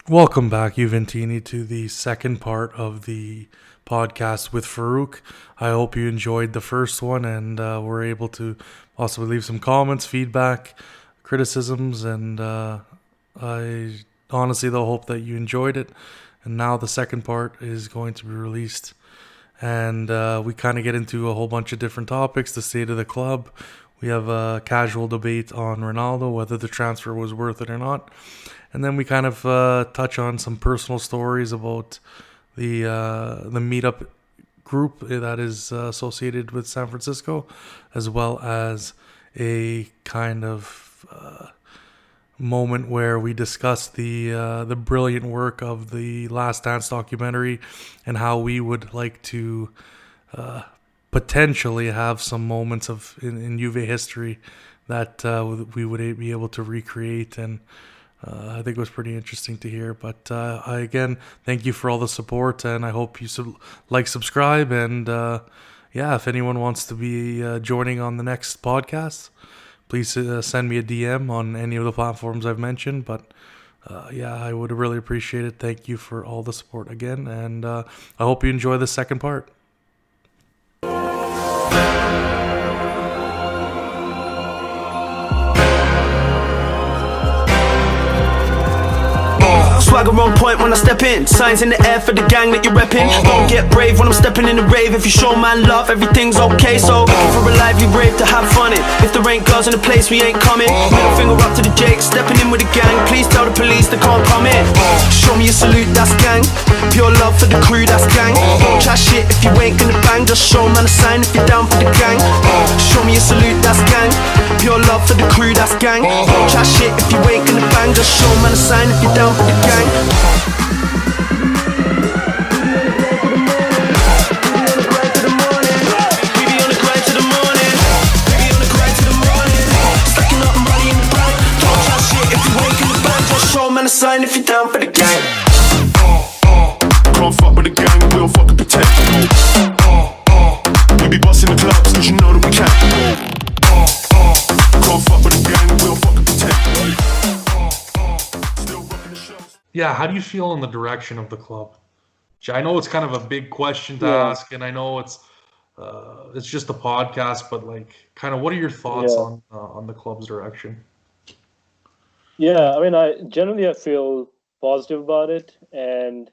Welcome back, Juventinita, to the second part of the podcast with Farrukh. I hope you enjoyed the first one and were able to possibly leave some comments, feedback, criticisms, and I honestly, though, hope that you enjoyed it. And now the second part is going to be released, and we kind of get into a whole bunch of different topics, the state of the club. We have a casual debate on Ronaldo, whether the transfer was worth it or not. And then we kind of touch on some personal stories about the meetup group that is associated with San Francisco, as well as a kind of moment where we discuss the brilliant work of the Last Dance documentary and how we would like to potentially have some moments of in Juve history that we would be able to recreate. And I think it was pretty interesting to hear. But I again thank you for all the support, and I hope you subscribe, and yeah, if anyone wants to be joining on the next podcast, please send me a DM on any of the platforms I've mentioned. But yeah, I would really appreciate it. Thank you for all the support again, and I hope you enjoy the second part. Swagger on point when I step in. Signs in the air for the gang that you're repping. Don't get brave when I'm stepping in the rave. If you show man love, everything's okay. So for a lively rave to have fun in. If there ain't girls in the place, we ain't coming. Middle finger up to the Jake, stepping in with the gang. Please tell the police they can't come in. Show me a salute, that's gang. Pure love for the crew, that's gang. Don't chat shit if you ain't gonna bang. Just show man a sign if you're down for the gang. Show me a salute, that's gang. Pure love for the crew, that's gang. Don't chat shit if you ain't gonna bang. Just show man a sign if you're down for the gang. Man a sign if you're down for the gang. Can't fuck with the gang, we'll fucking protect. We be busting the clubs, cause you know that we can. Can't fuck with the gang, we'll fucking protect. Still rocking the shows. Yeah, how do you feel in the direction of the club? I know it's kind of a big question to Yeah, ask, and I know it's just a podcast, but like, kind of, what are your thoughts yeah, on the club's direction? yeah. I mean, I feel positive about it, and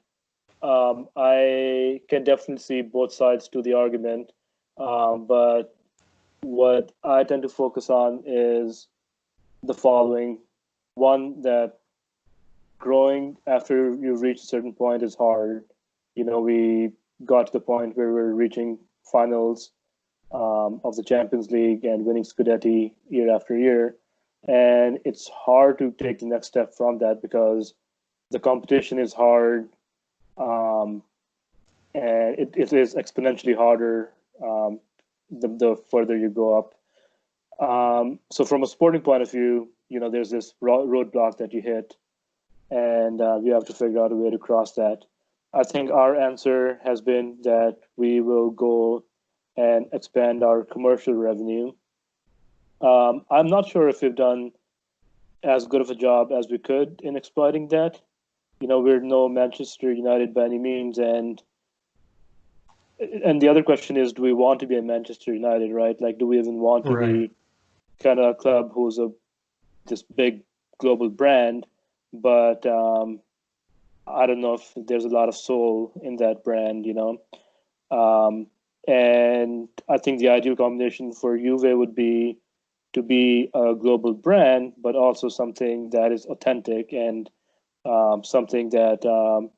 I can definitely see both sides to the argument. But what I tend to focus on is the following: one, that growing after you reach a certain point is hard. We got to the point where we're reaching finals of the Champions League and winning Scudetti year after year. And it's hard to take the next step from that because the competition is hard, um, and it is exponentially harder the further you go up. So from a sporting point of view, there's this roadblock that you hit, and you have to figure out a way to cross that. I think our answer has been that we will go and expand our commercial revenue. I'm not sure if we've done as good of a job as we could in exploiting that. We're no Manchester United by any means, and the other question is, do we want to be a Manchester United, right? Like, do we even want to Right. be kind of a club who's this big global brand, but I don't know if there's a lot of soul in that brand. Um, and I think the ideal combination for Juve would be to be a global brand, but also something that is authentic and something that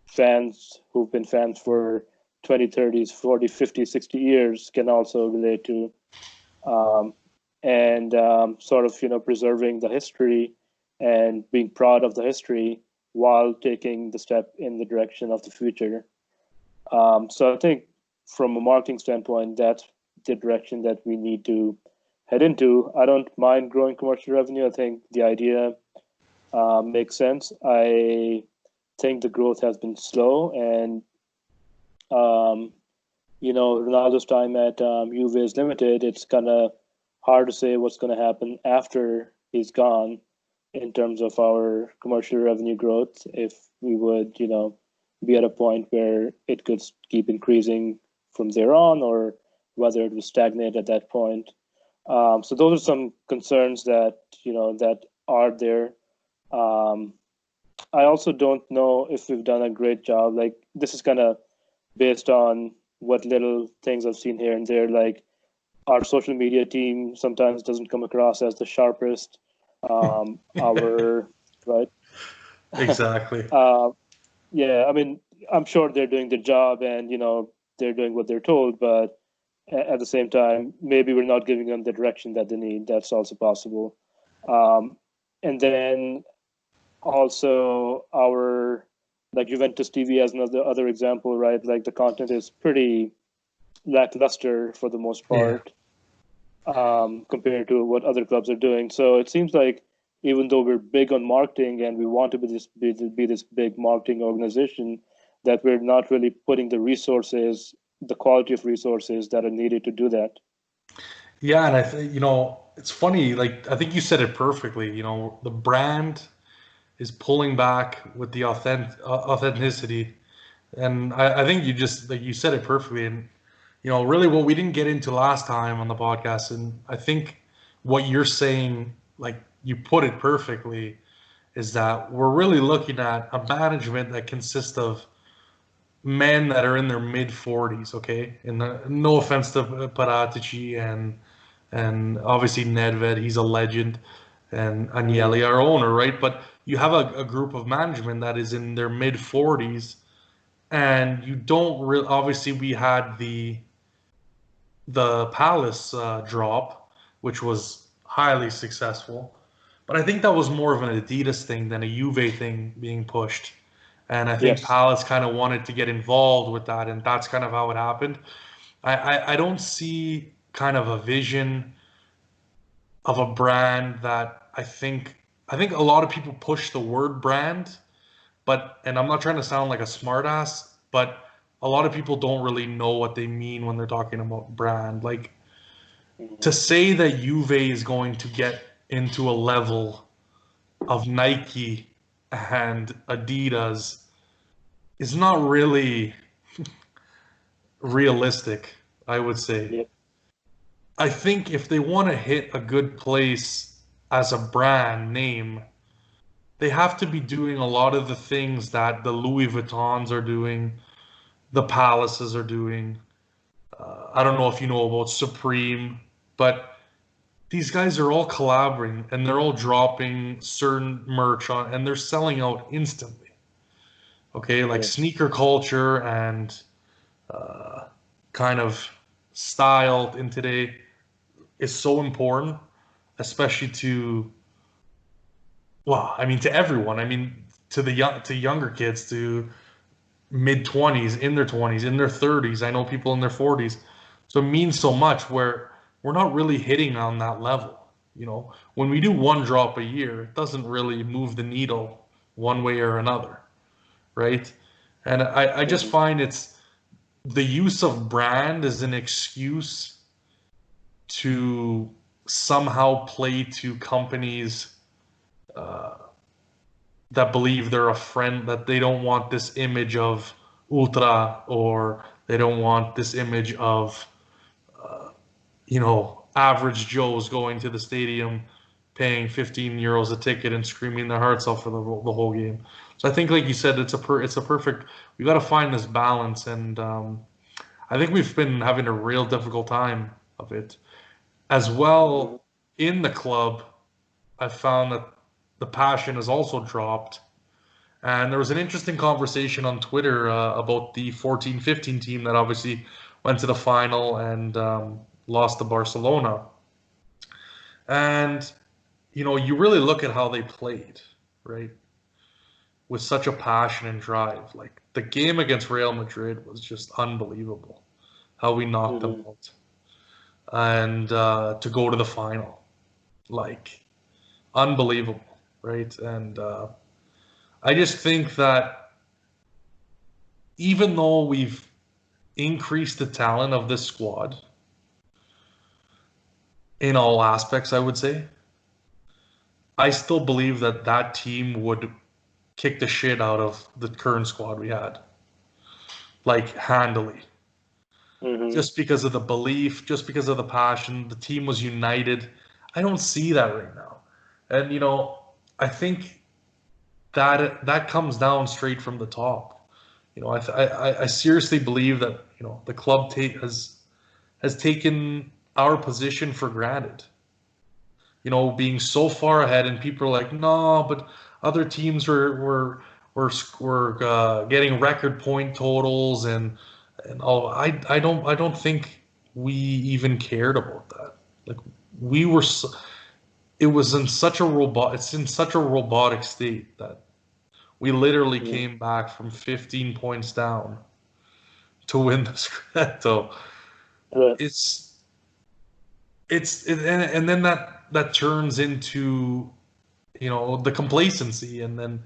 fans who've been fans for 20, 30, 40, 50, 60 years can also relate to. Um, and sort of, preserving the history and being proud of the history while taking the step in the direction of the future. So I think from a marketing standpoint, that's the direction that we need to head into. I don't mind growing commercial revenue. I think the idea makes sense. I think the growth has been slow, and um, Ronaldo's time at Juve is limited. It's kind of hard to say what's going to happen after he's gone in terms of our commercial revenue growth, if we would, be at a point where it could keep increasing from there on, or whether it would stagnate at that point. So those are some concerns that that are there. I also don't know if we've done a great job. Like, this is kind of based on what little things I've seen here and there. Like, our social media team sometimes doesn't come across as the sharpest. Our right. Exactly. Yeah, I mean, I'm sure they're doing their job, and they're doing what they're told, but at the same time, maybe we're not giving them the direction that they need. That's also possible. Um, and then also our, like, Juventus TV as another other example, right? Like, the content is pretty lackluster for the most Yeah. part, compared to what other clubs are doing. So it seems like, even though we're big on marketing and we want to be this big marketing organization, that we're not really putting the resources, the quality of resources that are needed to do that. Yeah, and I think, it's funny, like I think you said it perfectly. The brand is pulling back with the authenticity. And I think you just, like you said it perfectly. And really what we didn't get into last time on the podcast, and I think what you're saying, like you put it perfectly, is that we're really looking at a management that consists of men that are in their mid 40s, okay? And no offense to Paratici and obviously Nedved, he's a legend, and Mhm. Agnelli, our owner, right? But you have a group of management that is in their mid 40s, and you don't really. Obviously, we had the Palace drop, which was highly successful, but I think that was more of an Adidas thing than a Juve thing being pushed. And I think Yes. Palace kind of wanted to get involved with that, and that's kind of how it happened. I don't see kind of a vision of a brand that I think a lot of people push the word brand, but and I'm not trying to sound like a smartass, but a lot of people don't really know what they mean when they're talking about brand. Like, to Mhm. say that Juve is going to get into a level of Nike and Adidas is not really realistic, I would say. Yep. I think if they want to hit a good place as a brand name, they have to be doing a lot of the things that the Louis Vuittons are doing, the Palaces are doing. I don't know if you know about Supreme, but these guys are all collaborating and they're all dropping certain merch on and they're selling out instantly. Okay, like Yes. sneaker culture and kind of style in today is so important, especially to, well, I mean to everyone. I mean to the younger kids, to mid 20s, in their 20s, in their 30s. I know people in their 40s. So it means so much where we're not really hitting on that level. When we do one drop a year, it doesn't really move the needle one way or another, right? And I just Mhm. find it's the use of brand as an excuse to somehow play to companies that believe they're a friend, that they don't want this image of ultra, or they don't want this image of average Joes going to the stadium, paying 15 euros a ticket and screaming their hearts out for the whole game. So I think, like you said, it's a perfect. We got to find this balance, and I think we've been having a real difficult time of it as Mhm. well. In the club, I found that the passion has also dropped. And there was an interesting conversation on Twitter about the 14-15 team that obviously went to the final and lost to Barcelona. And, you really look at how they played, right? With such a passion and drive. Like, the game against Real Madrid was just unbelievable. How we knocked them Mhm. out. And to go to the final. Like, unbelievable, right? And I just think that even though we've increased the talent of this squad in all aspects, I would say, I still believe that that team would kick the shit out of the current squad we had, like handily. Hmm. Just because of the belief, just because of the passion, the team was united. I don't see that right now, and I think that comes down straight from the top. I seriously believe that the club has taken our position for granted. Being so far ahead, and people are like, no, but other teams were getting record point totals and all. I don't think we even cared about that. Like we were, it was in such a robot. It's in such a robotic state that we literally came back from 15 points down to win the Scudetto. Right. It's and then that turns into the complacency, and then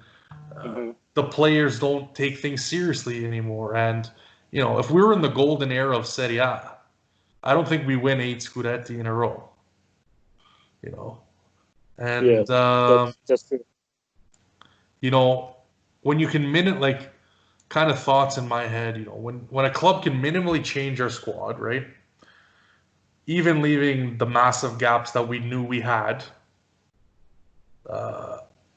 Hmm. the players don't take things seriously anymore. And if we were in the golden era of Serie A, I don't think we win 8 Scudetti in a row. You know, Yeah, and that's true. you know when you can like kind of thoughts in my head. When a club can minimally change our squad, right? Even leaving the massive gaps that we knew we had,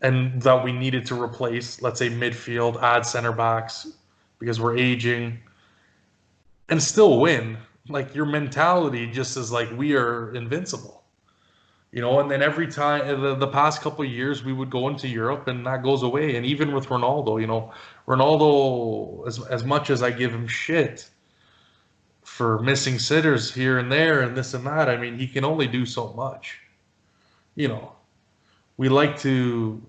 and that we needed to replace, let's say midfield, add center backs because we're aging, and still win. Like your mentality just is like we are invincible. And then every time the past couple of years we would go into Europe and that goes away. And even with Ronaldo, Ronaldo, as much as I give him shit for missing sitters here and there and this and that, I mean he can only do so much. You know, we like to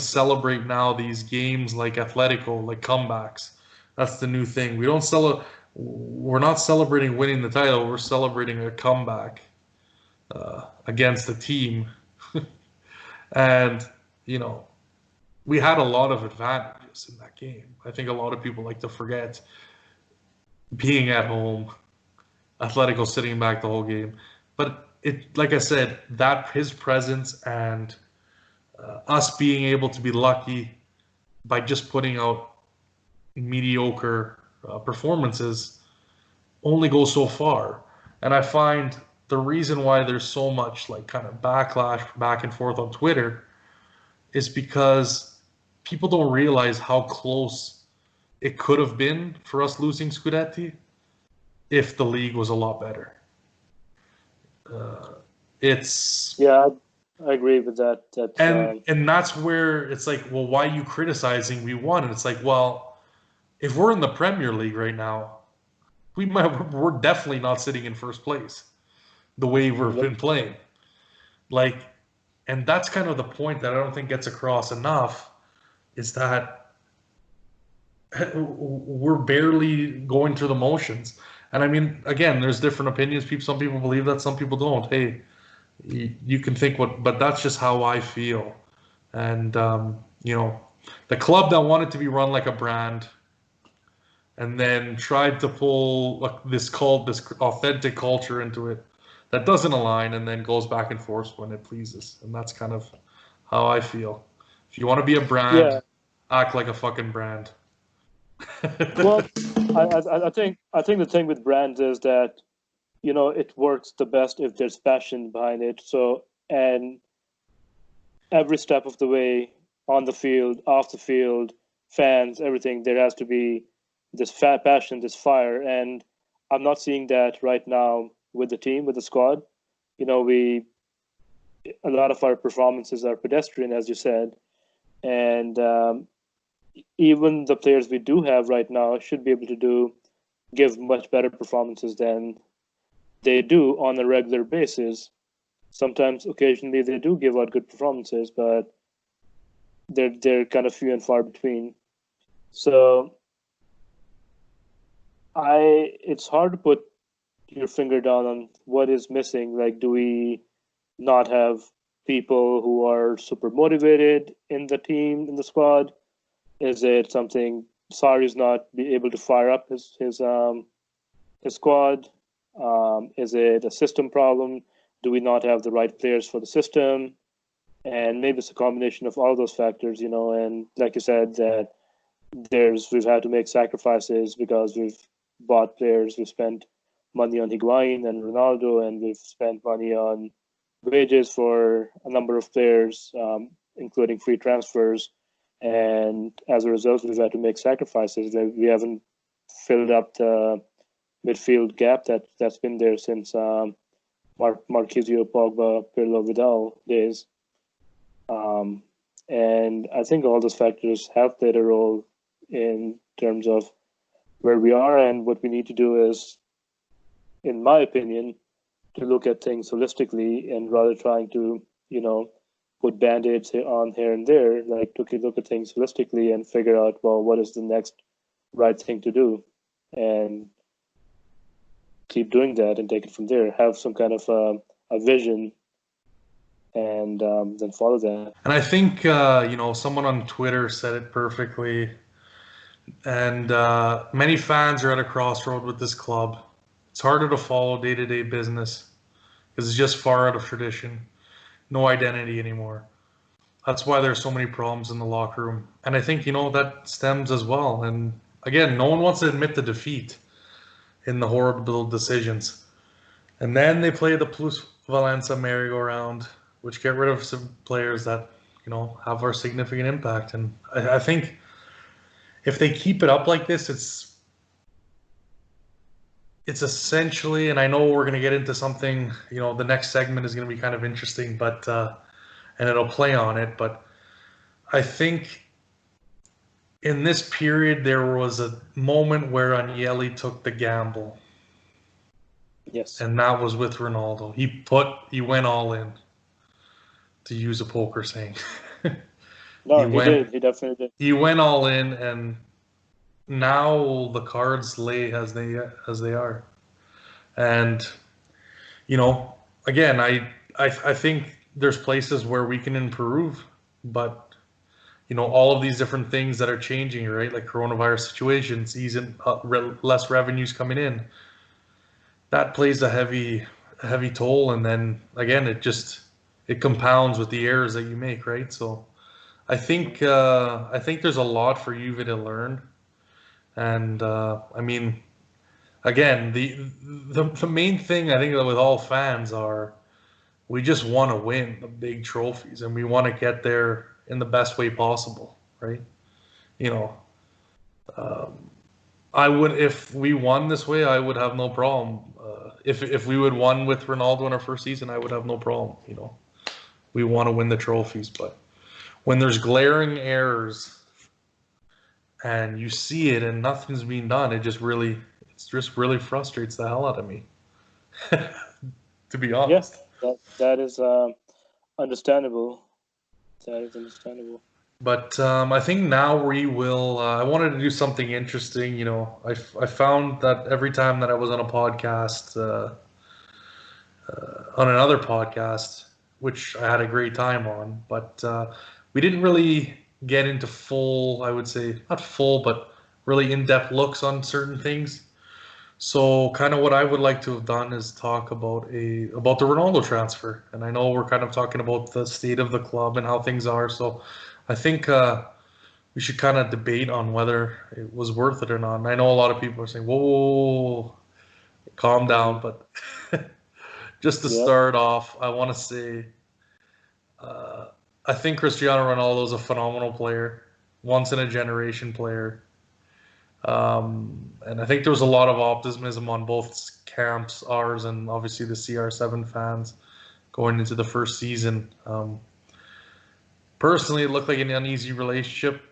celebrate now these games like Atletico, like comebacks. That's the new thing. We're not celebrating winning the title. We're celebrating a comeback against the team, and you know we had a lot of advantages in that game. I think a lot of people like to forget being at home, Atletico sitting back the whole game, but like I said, that his presence and us being able to be lucky by just putting out mediocre performances only goes so far. And I find the reason why there's so much like kind of backlash back and forth on Twitter is because people don't realize how close it could have been for us losing Scudetti if the league was a lot better. It's Yeah, I agree with that. That and that's where it's like, well, why are you criticizing we won? And it's like, well, if we're in the Premier League right now, we're definitely not sitting in first place the way we've Yep. been playing. Like, and that's kind of the point that I don't think gets across enough is that we're barely going through the motions. And I mean, again, there's different opinions. Some people believe that, some people don't. Hey, you can think but that's just how I feel. And the club that wanted to be run like a brand and then tried to pull like this authentic culture into it that doesn't align, and then goes back and forth when it pleases. And that's kind of how I feel. If you want to be a brand, Yeah. act like a fucking brand. Well, I think the thing with brands is that it works the best if there's passion behind it. So, and every step of the way, on the field, off the field, fans, everything, there has to be this passion, this fire, and I'm not seeing that right now with the team, with the squad. We a lot of our performances are pedestrian, as you said, and even the players we do have right now should be able to give much better performances than they do on a regular basis. Sometimes, occasionally, they do give out good performances, but they're kind of few and far between. So it's hard to put your finger down on what is missing. Like, do we not have people who are super motivated in the team, in the squad? Is it something Sarri's not be able to fire up his squad? Is it a system problem? Do we not have the right players for the system? And maybe it's a combination of all those factors, and like you said, that we've had to make sacrifices because we've bought players, we've spent money on Higuain and Ronaldo, and we've spent money on wages for a number of players, including free transfers. And as a result, we've had to make sacrifices. We haven't filled up the midfield gap that's been there since Marquisio, Pogba, Pirlo, Vidal days. And I think all those factors have played a role in terms of where we are, and what we need to do is, in my opinion, to look at things holistically and rather trying to, put band-aids on here and there, like to look at things holistically and figure out, well, what is the next right thing to do, and keep doing that and take it from there. Have some kind of a vision, and then follow that. And I think, someone on Twitter said it perfectly. And many fans are at a crossroad with this club. It's harder to follow day-to-day business because it's just far out of tradition. No identity anymore. That's why there's so many problems in the locker room. And I think, that stems as well. And again, no one wants to admit the defeat in the horrible decisions. And then they play the Plus Valenza merry-go-round, which get rid of some players that, have our significant impact. And I think if they keep it up like this, it's essentially, and I know we're going to get into something, the next segment is going to be kind of interesting, but and it'll play on it, but I think in this period there was a moment where Agnelli took the gamble. Yes. And that was with Ronaldo. He went all in, to use a poker saying. No, he did. He definitely did. He went all in, and now the cards lay as they are. And again, I think there's places where we can improve, but all of these different things that are changing, right? Like coronavirus situations, less revenues coming in. That plays a heavy toll, and then again, it compounds with the errors that you make, right? So I think there's a lot for Juve to learn, and again, the main thing I think with all fans are we just want to win the big trophies, and we want to get there in the best way possible, right? I would, if we won this way, I would have no problem. If we would won with Ronaldo in our first season, I would have no problem. We want to win the trophies, but when there's glaring errors and you see it and nothing's being done, it just really frustrates the hell out of me. To be honest. Yes, that is understandable. That is understandable. But I think now we will. I wanted to do something interesting. I found that every time that I was on a podcast, on another podcast, which I had a great time on, but we didn't really get into full, I would say, not full, but really in-depth looks on certain things. So kind of what I would like to have done is talk about the Ronaldo transfer. And I know we're kind of talking about the state of the club and how things are. So I think we should kind of debate on whether it was worth it or not. And I know a lot of people are saying, whoa, calm down. But just to start off, I want to say I think Cristiano Ronaldo is a phenomenal player, once-in-a-generation player. And I think there was a lot of optimism on both camps, ours and obviously the CR7 fans, going into the first season. Personally, it looked like an uneasy relationship,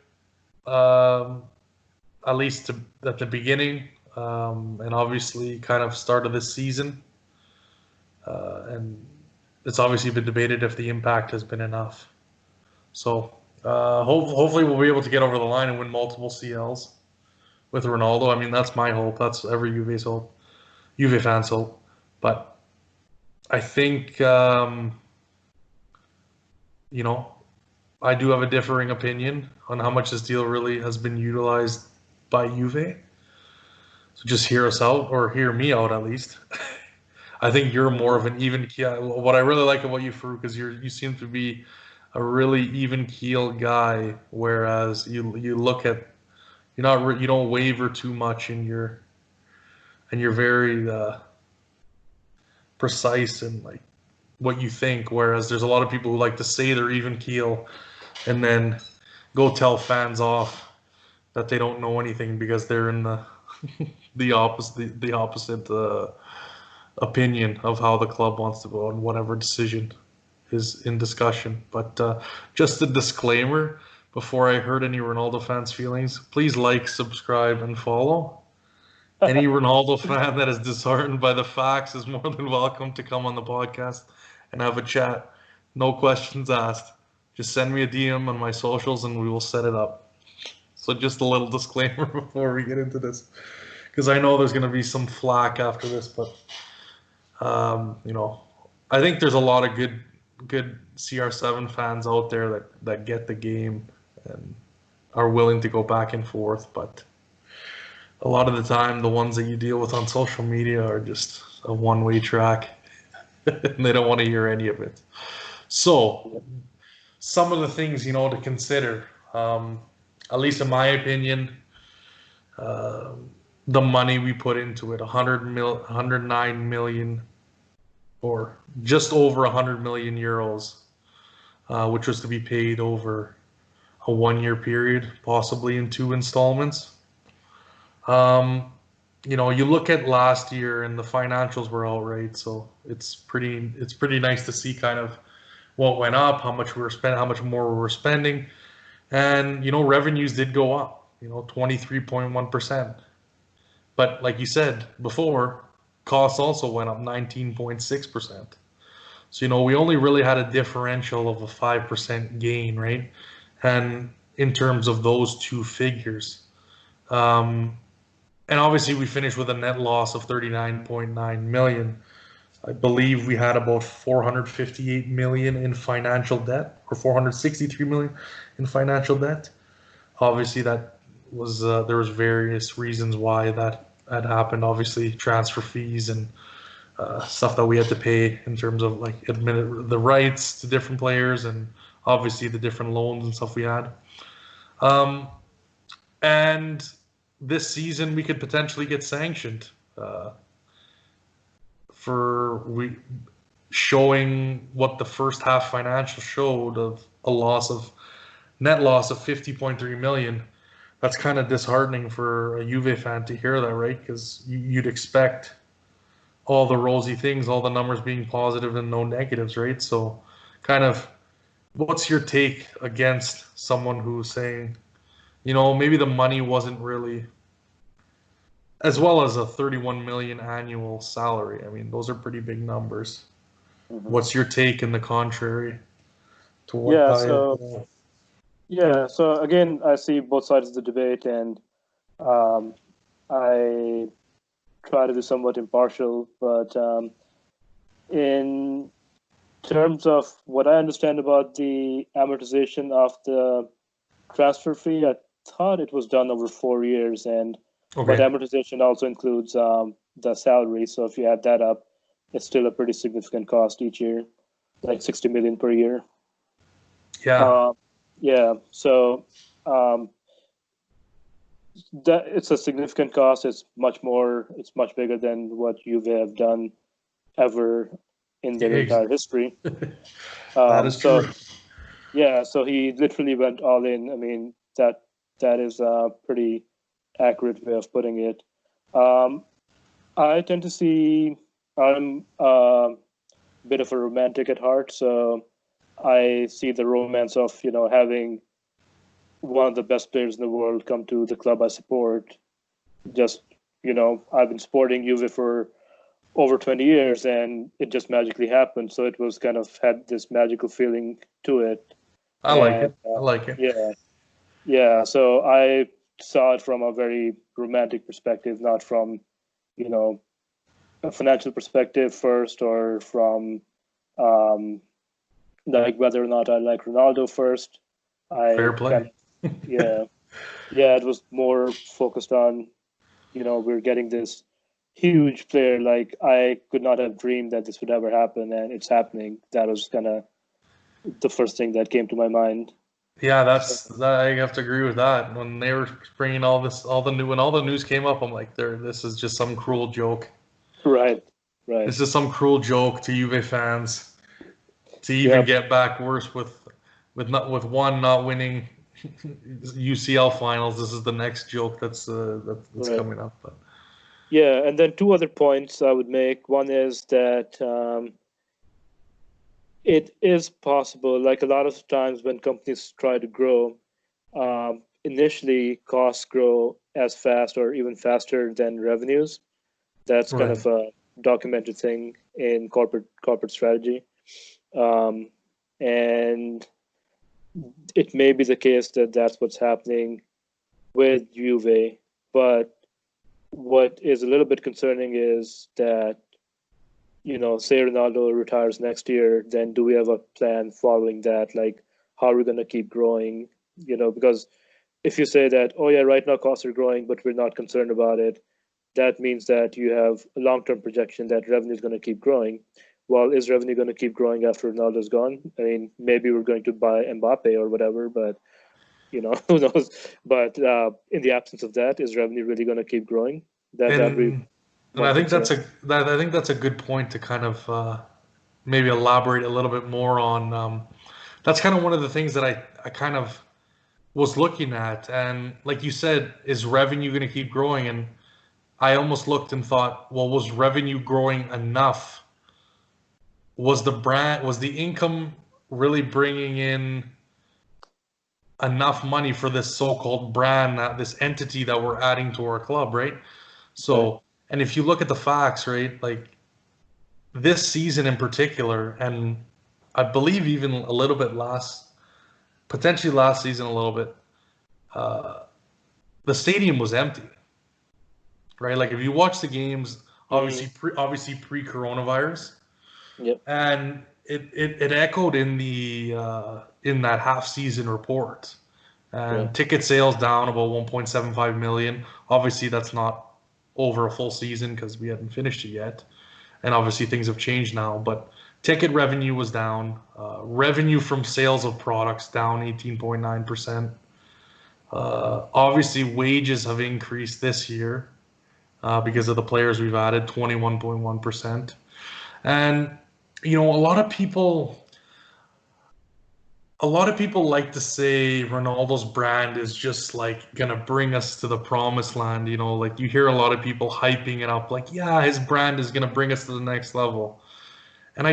at least at the beginning, and obviously kind of start of this season. And it's obviously been debated if the impact has been enough. So hopefully we'll be able to get over the line and win multiple CLs with Ronaldo. I mean, that's my hope. That's every Juve's hope, Juve fans' hope. But I think, I do have a differing opinion on how much this deal really has been utilized by Juve. So just hear us out, or hear me out at least. I think you're more of an even. What I really like about you, Farrukh, is you seem to be a really even keel guy, whereas you look at you don't waver too much in your and you're very precise in like what you think. Whereas there's a lot of people who like to say they're even keel and then go tell fans off that they don't know anything because they're in the the opposite opinion of how the club wants to go and whatever decision is in discussion. But just a disclaimer before I hurt any Ronaldo fans' feelings, please like, subscribe, and follow. Any Ronaldo fan that is disheartened by the facts is more than welcome to come on the podcast and have a chat. No questions asked. Just send me a DM on my socials and we will set it up. So just a little disclaimer before we get into this, because I know there's going to be some flack after this, but I think there's a lot of good CR7 fans out there that get the game and are willing to go back and forth, but a lot of the time, the ones that you deal with on social media are just a one-way track, and they don't want to hear any of it. So, some of the things to consider, at least in my opinion, the money we put into it, 109 million, or just over 100 million euros, which was to be paid over a 1-year period, possibly in 2 installments. You look at last year and the financials were all right, so it's pretty nice to see kind of what went up, how much we were spending, how much more we were spending, and revenues did go up, 23.1%. But like you said before, costs also went up 19.6%. So we only really had a differential of a 5% gain, right? And in terms of those two figures. And obviously we finished with a net loss of 39.9 million. I believe we had about 458 million in financial debt, or 463 million in financial debt. Obviously that was there was various reasons why that had happened. Obviously transfer fees and stuff that we had to pay in terms of like admitted the rights to different players, and obviously the different loans and stuff we had. And this season we could potentially get sanctioned for showing what the first half financial showed of a net loss of 50.3 million. That's kind of disheartening for a Juve fan to hear that, right? Because you'd expect all the rosy things, all the numbers being positive and no negatives, right? So kind of what's your take against someone who's saying, maybe the money wasn't really, as well as a 31 million annual salary. I mean, those are pretty big numbers. Mm-hmm. What's your take in the contrary to what so again, I see both sides of the debate, and I try to be somewhat impartial, but in terms of what I understand about the amortization of the transfer fee, I thought it was done over 4 years, and but amortization also includes the salary. So if you add that up, it's still a pretty significant cost each year, like 60 million per year. Yeah. So that it's a significant cost. It's much bigger than what Juve have done ever in their entire history. That is true. So he literally went all in. I mean, that is a pretty accurate way of putting it. I tend to see I'm a bit of a romantic at heart, so I see the romance of having one of the best players in the world come to the club I support. Just I've been supporting Juve for over 20 years, and it just magically happened. So it was kind of had this magical feeling to it. I like it. Yeah. So I saw it from a very romantic perspective, not from a financial perspective first, or from like whether or not I like Ronaldo first. Fair play. It was more focused on we're getting this huge player. Like, I could not have dreamed that this would ever happen, and it's happening. That was kind of the first thing that came to my mind. Yeah, I have to agree with that. When they were bringing when all the news came up, I'm like, this is just some cruel joke. Right, right. This is some cruel joke to Juve fans to even Yeah, get back worse with one not winning UCL finals. This is the next joke that's right. coming up. But Yeah, and then two other points I would make. One is that it is possible, like a lot of times when companies try to grow, initially costs grow as fast or even faster than revenues. That's kind right. of a documented thing in corporate strategy. Um, and it may be the case that that's what's happening with Juve, but what is a little bit concerning is that, say Ronaldo retires next year, then do we have a plan following that? Like, how are we going to keep growing? Because if you say that, oh yeah, right now costs are growing, but we're not concerned about it, that means that you have a long-term projection that revenue is going to keep growing. Well, is revenue going to keep growing after Ronaldo's gone? I mean, maybe we're going to buy Mbappe or whatever, but who knows? But in the absence of that, is revenue really going to keep growing? That would be And and one I think concern. I think that's a good point to kind of maybe elaborate a little bit more on. That's kind of one of the things that I kind of was looking at, and like you said, is revenue going to keep growing? And I almost looked and thought, well, was revenue growing enough? Was the income really bringing in enough money for this so-called brand, this entity that we're adding to our club, right? Right. So, and if you look at the facts, right, like this season in particular, and I believe even a little bit potentially last season a little bit, uh, the stadium was empty, right? Like if you watch the games, Mm, obviously pre-coronavirus, yep. and it echoed in that half season report. Right. And ticket sales down about 1.75 million. Obviously, that's not over a full season because we hadn't finished it yet, and obviously things have changed now. But ticket revenue was down. Revenue from sales of products down 18.9%. Obviously, wages have increased this year because of the players we've added, 21.1%. And a lot of people like to say Ronaldo's brand is just like gonna bring us to the promised land. Like you hear a lot of people hyping it up, like, yeah, his brand is gonna bring us to the next level. And I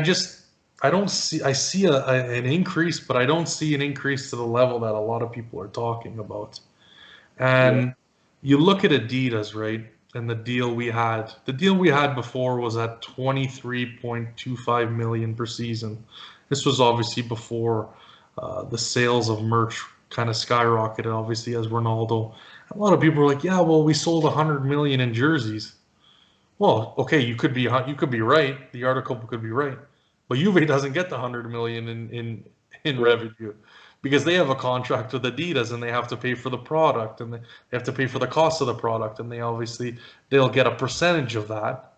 don't see, I see an increase, but I don't see an increase to the level that a lot of people are talking about. Yeah. And you look at Adidas, right? And the deal we had before was at 23.25 million per season. This was obviously before the sales of merch kind of skyrocketed, obviously, as Ronaldo. A lot of people were like, "Yeah, well, we sold 100 million in jerseys." Well, okay, you could be right. The article could be right, but Juve doesn't get the 100 million in Right. revenue because they have a contract with Adidas and they have to pay for the product and they have to pay for the cost of the product and they'll get a percentage of that.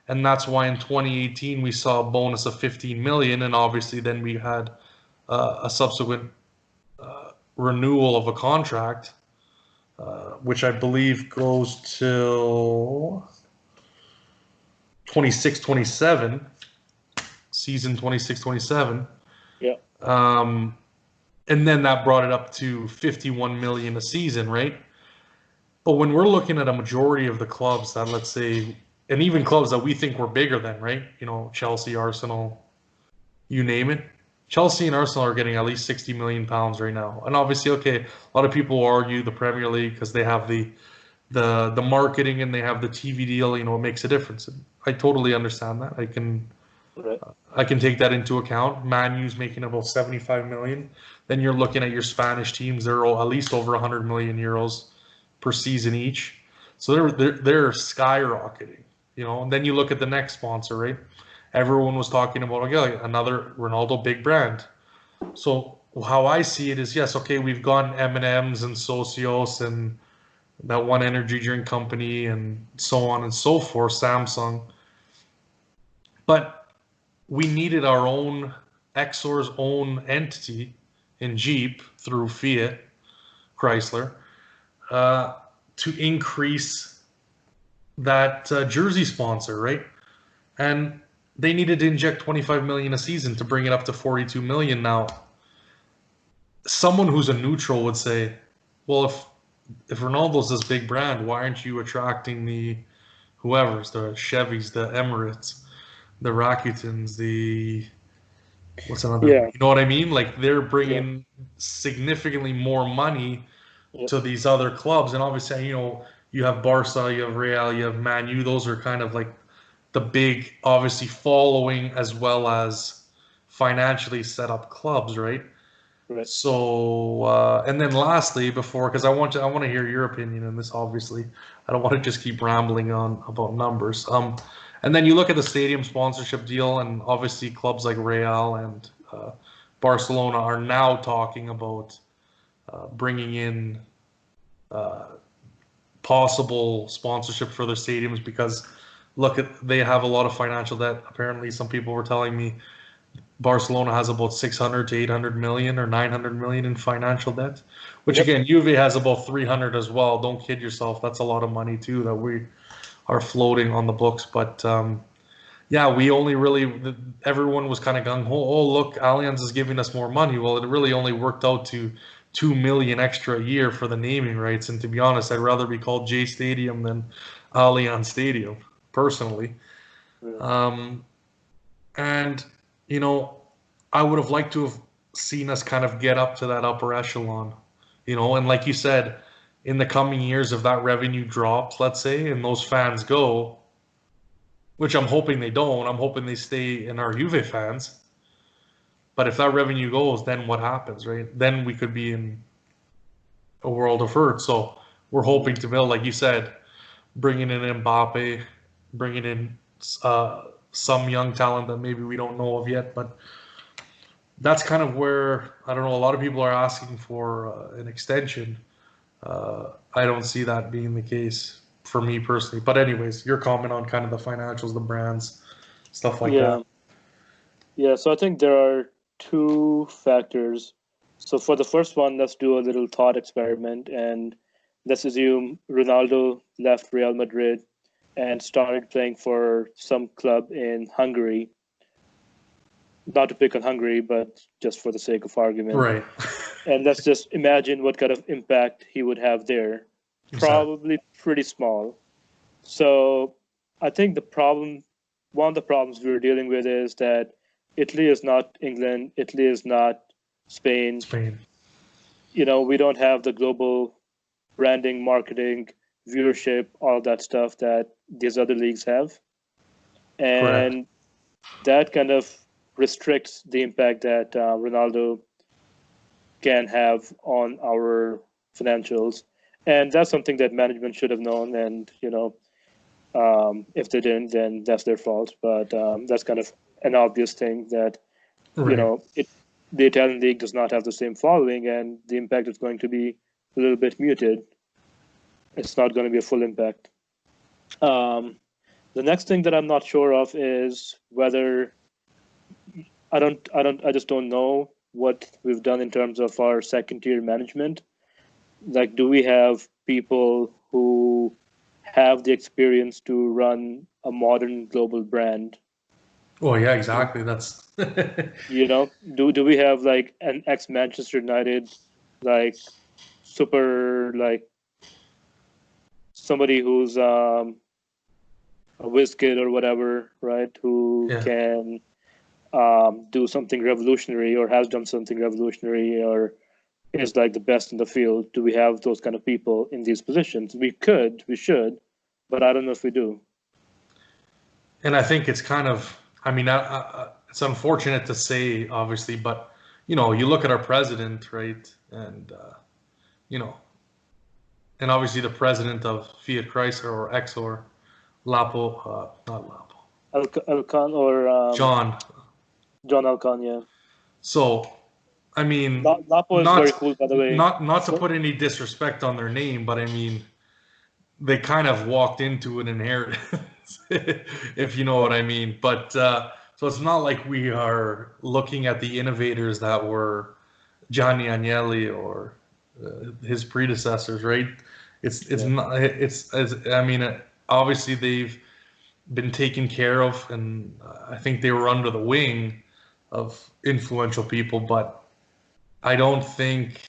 And that's why in 2018 we saw a bonus of 15 million, and obviously then we had a subsequent renewal of a contract, which I believe goes till 26-27, season 26-27. Yeah. And then that brought it up to 51 million a season, right? But when we're looking at a majority of the clubs that, let's say, and even clubs that we think were bigger than, right? Chelsea, Arsenal, you name it. Chelsea and Arsenal are getting at least 60 million pounds right now. And obviously, okay, a lot of people argue the Premier League because they have the marketing and they have the TV deal, it makes a difference. And I totally understand that. Right. I can take that into account. Man U's making about 75 million. Then you're looking at your Spanish teams; they're at least over 100 million euros per season each. So they're skyrocketing. And then you look at the next sponsor, right? Everyone was talking about, okay, like another Ronaldo big brand. So how I see it is, yes, okay, we've gotten M&Ms and Socios and that one energy drink company and so on and so forth, Samsung. But we needed our own Exor's own entity in Jeep through Fiat Chrysler to increase that jersey sponsor, right? And they needed to inject 25 million a season to bring it up to 42 million. Now, someone who's a neutral would say, well, if Ronaldo's this big brand, why aren't you attracting the whoever's, the Chevys, the Emirates, the Rakutens, the what's another? Yeah. You know what I mean? Like they're bringing significantly more money to these other clubs, and obviously, you have Barca, you have Real, you have Man U. Those are kind of like the big, obviously, following as well as financially set up clubs, right? Right. So, and then lastly, because I want to hear your opinion on this. Obviously, I don't want to just keep rambling on about numbers. And then you look at the stadium sponsorship deal, and obviously clubs like Real and Barcelona are now talking about bringing in possible sponsorship for their stadiums because they have a lot of financial debt. Apparently, some people were telling me Barcelona has about 600 to 800 million or 900 million in financial debt, which again, Juve has about 300 as well. Don't kid yourself. That's a lot of money too that we are floating on the books. But we only really, everyone was kind of gung ho. Oh, look, Allianz is giving us more money. Well, it really only worked out to 2 million extra a year for the naming rights. And to be honest, I'd rather be called J Stadium than Allianz Stadium, personally. And I would have liked to have seen us kind of get up to that upper echelon, and like you said, in the coming years, if that revenue drops, let's say, and those fans go, which I'm hoping they don't, I'm hoping they stay in our Juve fans. But if that revenue goes, then what happens, right? Then we could be in a world of hurt. So we're hoping to build, like you said, bringing in Mbappe, bringing in some young talent that maybe we don't know of yet, but that's kind of where, I don't know, a lot of people are asking for an extension. I don't see that being the case for me personally. But anyways, your comment on kind of the financials, the brands, stuff like that. Yeah, so I think there are two factors. So for the first one, let's do a little thought experiment and let's assume Ronaldo left Real Madrid and started playing for some club in Hungary. Not to pick on Hungary, but just for the sake of argument. Right. And let's just imagine what kind of impact he would have there. Probably pretty small. So I think one of the problems we're dealing with is that Italy is not England. Italy is not Spain. We don't have the global branding, marketing, viewership, all that stuff that these other leagues have. And that kind of restricts the impact that Ronaldo can have on our financials. And that's something that management should have known. And, if they didn't, then that's their fault. But that's kind of an obvious thing that, the Italian league does not have the same following and the impact is going to be a little bit muted. It's not going to be a full impact. The next thing that I'm not sure of is whether I just don't know what we've done in terms of our second tier management. Like, do we have people who have the experience to run a modern global brand? Oh yeah, exactly. That's do we have like an ex Manchester United, like super, like somebody who's a whiz kid or whatever, right? Who can do something revolutionary or has done something revolutionary or is like the best in the field. Do we have those kind of people in these positions? We should, but I don't know if we do. And I think it's kind of, it's unfortunate to say, obviously, but, you look at our president, right? And, and obviously the president of Fiat Chrysler or Exor, not Lapo. Alcan or John Alcan, yeah. So, Lapo is very cool, by the way. Not to put any disrespect on their name, but they kind of walked into an inheritance, if you know what I mean. But So it's not like we are looking at the innovators that were Gianni Agnelli or his predecessors, right? It's Yeah. not I mean, obviously they've been taken care of, and I think they were under the wing of influential people, but I don't think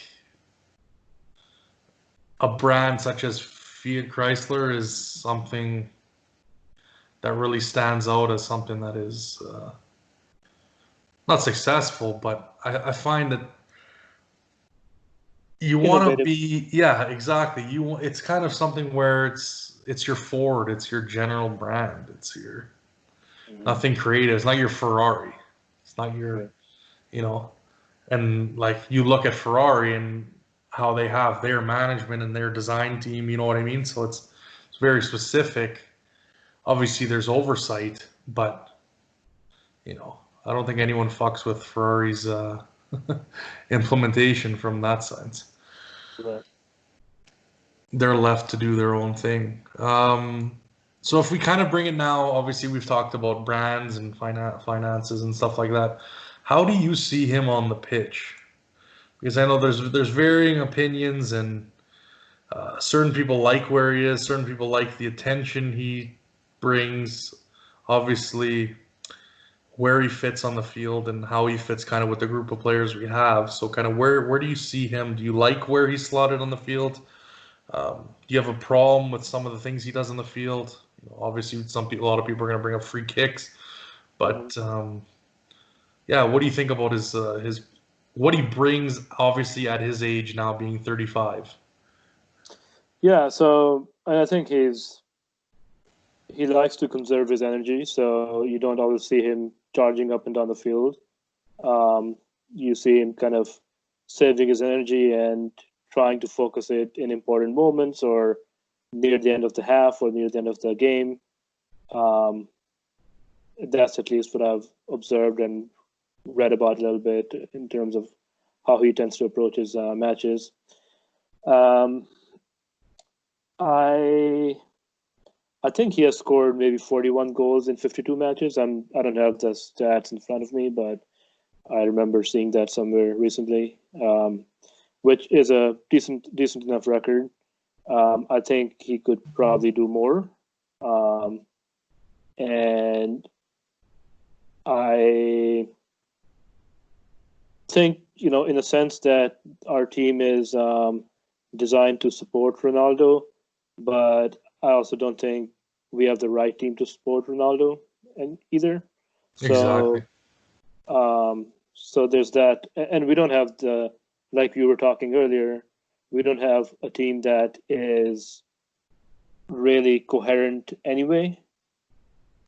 a brand such as Fiat Chrysler is something that really stands out as something that is not successful, but I find that you want to Innovative. be, yeah, exactly. It's kind of something where it's your Ford, it's your general brand, it's your nothing creative. It's not your Ferrari. It's not Yeah. your, you know, and like you look at Ferrari and how they have their management and their design team, you know what I mean? So it's very specific. Obviously there's oversight, but I don't think anyone fucks with Ferrari's implementation from that sense. Right. They're left to do their own thing. So if we kind of bring it now, obviously we've talked about brands and finances and stuff like that. How do you see him on the pitch? Because I know there's varying opinions, and certain people like where he is, certain people like the attention he brings. Obviously, where he fits on the field and how he fits kind of with the group of players we have. So kind of where do you see him? Do you like where he's slotted on the field? Do you have a problem with some of the things he does on the field? Obviously, a lot of people are going to bring up free kicks, but yeah, what do you think about his what he brings? Obviously, at his age now, being 35. Yeah. So and I think he likes to conserve his energy, so you don't always see him charging up and down the field. You see him kind of saving his energy and trying to focus it in important moments or near the end of the half or near the end of the game. That's at least what I've observed and read about a little bit in terms of how he tends to approach his matches. Um, I I think he has scored maybe 41 goals in 52 matches. I don't have the stats in front of me, but I remember seeing that somewhere recently, which is a decent enough record. I think he could probably do more, and I think in a sense that our team is designed to support Ronaldo, but I also don't think we have the right team to support Ronaldo and either. Exactly. So so there's that, and we don't have like we were talking earlier, we don't have a team that is really coherent anyway.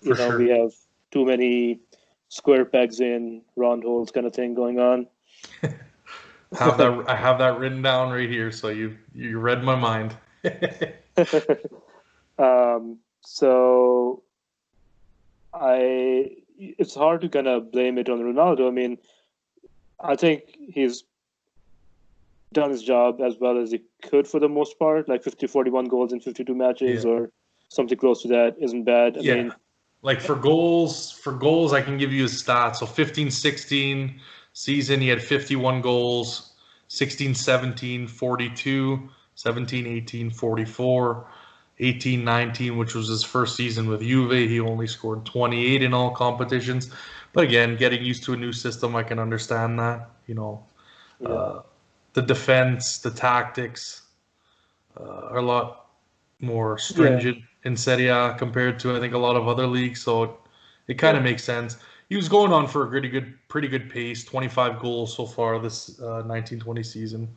For sure. We have too many square pegs in round holes kind of thing going on. I have that written down right here, so you read my mind. So it's hard to kind of blame it on Ronaldo. I mean, I think he's done his job as well as he could for the most part, like 41 goals in 52 matches Yeah. or something close to that isn't bad. I mean, like for goals, I can give you his stats. So 15-16 season, he had 51 goals. 16-17, 42. 17-18, 44. 18-19, which was his first season with Juve, he only scored 28 in all competitions. But again, getting used to a new system, I can understand that. yeah, The defense, the tactics are a lot more yeah, stringent in Serie A compared to I think a lot of other leagues. So it kind of makes sense. He was going on for a pretty good pace. 25 goals so far this 1920 season,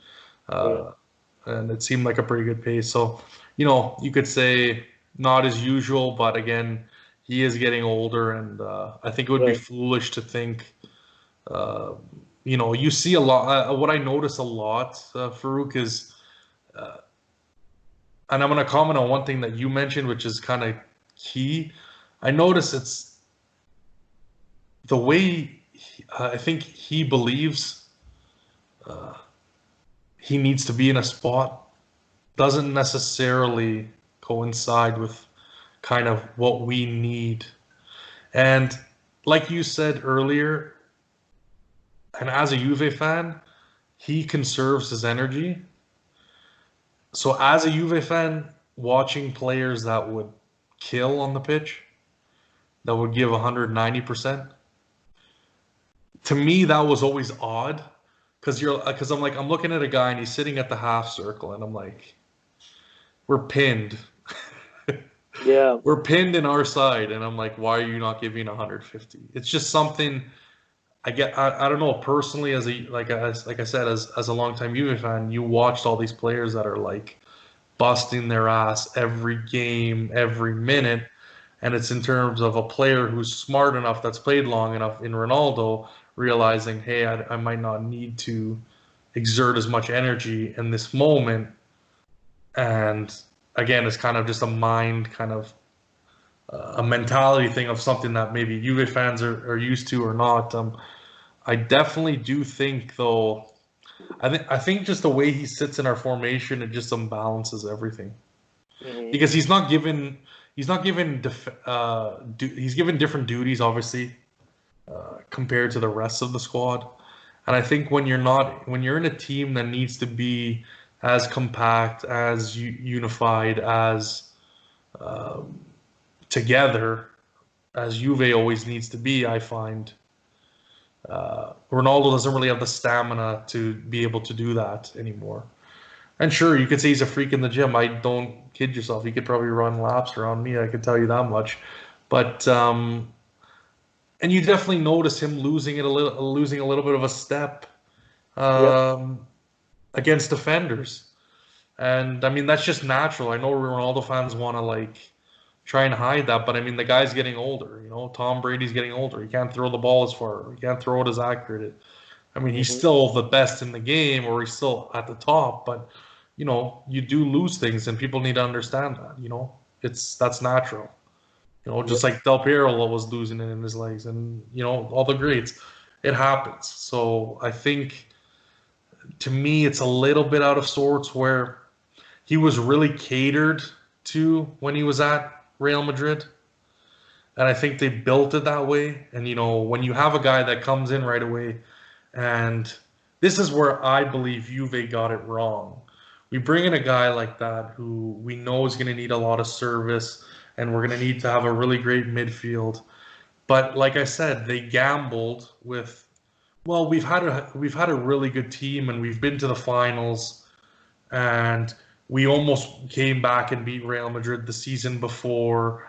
and it seemed like a pretty good pace. So you could say not as usual, but again, he is getting older, and I think it would be right, foolish to think. You see a lot. What I notice a lot, Farrukh, is and I'm going to comment on one thing that you mentioned, which is kind of key. I notice it's the way I think he believes he needs to be in a spot doesn't necessarily coincide with kind of what we need. And like you said earlier, and as a Juve fan, he conserves his energy. So as a Juve fan, watching players that would kill on the pitch, that would give 190%, to me that was always odd because I'm looking at a guy and he's sitting at the half circle and I'm like, we're pinned. Yeah. We're pinned in our side and I'm like, why are you not giving 150? It's just something I don't know personally like I said as a longtime Juve fan, you watched all these players that are like busting their ass every game, every minute. And it's in terms of a player who's smart enough, that's played long enough in Ronaldo, realizing, hey, I might not need to exert as much energy in this moment. And again, it's kind of just a mind kind of a mentality thing of something that maybe Juve fans are used to or not. I definitely do think, though, I think just the way he sits in our formation, it just unbalances everything. Mm-hmm. Because he's given he's given different duties, obviously, compared to the rest of the squad. And I think when you're in a team that needs to be as compact, as unified, as together as Juve always needs to be, I find Ronaldo doesn't really have the stamina to be able to do that anymore. And sure, you could say he's a freak in the gym. I don't kid yourself. He could probably run laps around me. I can tell you that much. But and you definitely notice him losing a little bit of a step against defenders. And I mean that's just natural. I know Ronaldo fans want to like try and hide that, but I mean the guy's getting older. You know, Tom Brady's getting older. He can't throw the ball as far. He can't throw it as accurate. I mean, he's still the best in the game, or he's still at the top, but you know, you do lose things, and people need to understand that. You know, that's natural. You know, just like Del Piero was losing it in his legs, and you know, all the greats, it happens. So I think, to me, it's a little bit out of sorts where he was really catered to when he was at Real Madrid, and I think they built it that way. And you know, when you have a guy that comes in right away, and this is where I believe Juve got it wrong. We bring in a guy like that who we know is going to need a lot of service, and we're going to need to have a really great midfield. But like I said, they gambled with, well, we've had a really good team, and we've been to the finals, and we almost came back and beat Real Madrid the season before,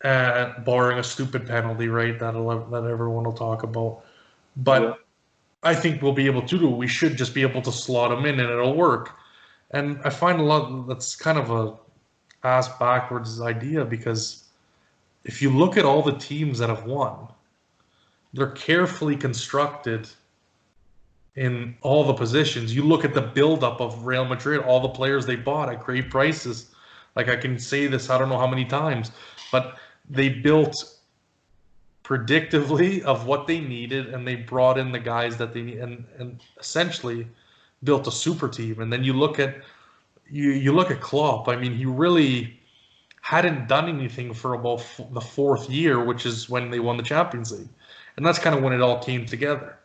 barring a stupid penalty, right? That everyone will talk about. But I think we'll be able to do. We should just be able to slot them in, and it'll work. And I find a lot that's kind of a ass backwards idea, because if you look at all the teams that have won, they're carefully constructed in all the positions. You look at the buildup of Real Madrid, all the players they bought at great prices. Like, I can say this, I don't know how many times, but they built predictively of what they needed, and they brought in the guys that they need, and essentially built a super team. And then you look at Klopp. I mean, he really hadn't done anything for about the fourth year, which is when they won the Champions League, and that's kind of when it all came together.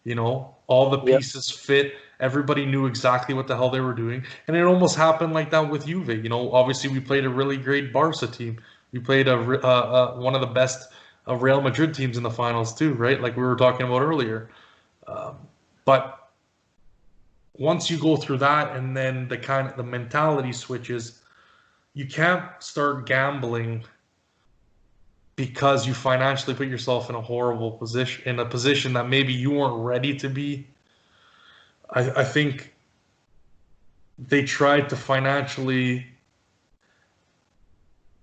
You know, all the pieces fit. Everybody knew exactly what the hell they were doing, and it almost happened like that with Juve. You know, obviously we played a really great Barca team. We played one of the best Real Madrid teams in the finals too, right? Like we were talking about earlier. But once you go through that, and then the mentality switches, you can't start gambling because you financially put yourself in a horrible position, in a position that maybe you weren't ready to be. I think they tried to financially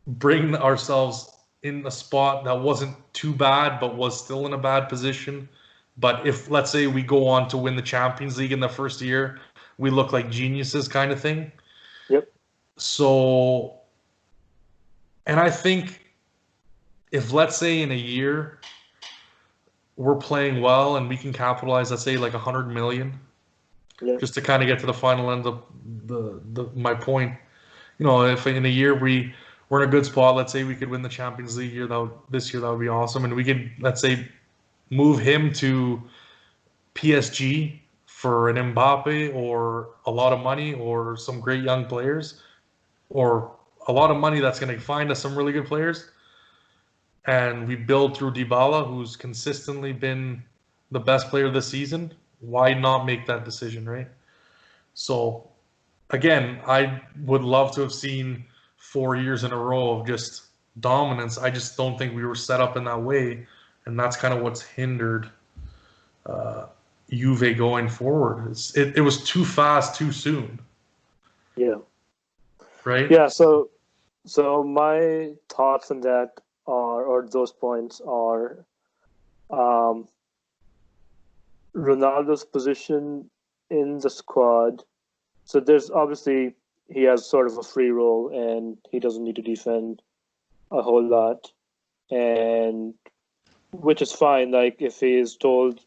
bring ourselves in a spot that wasn't too bad, but was still in a bad position. But if, let's say, we go on to win the Champions League in the first year, we look like geniuses kind of thing. Yep. So, and I think if, let's say, in a year, we're playing well and we can capitalize, let's say, like 100 million, just to kind of get to the final end of my point. You know, if in a year we're we're in a good spot. Let's say we could win the Champions League this year. That would be awesome. And we could, let's say, move him to PSG for an Mbappe or a lot of money or some great young players or a lot of money that's going to find us some really good players. And we build through Dybala, who's consistently been the best player this season. Why not make that decision, right? So, again, I would love to have seen 4 years in a row of just dominance. I just don't think we were set up in that way, and that's kind of what's hindered Juve going forward. It was too fast, too soon. Yeah. Right? Yeah. So my thoughts on that are, or those points are, Ronaldo's position in the squad. So there's obviously he has sort of a free role and he doesn't need to defend a whole lot, and which is fine. Like if he is told,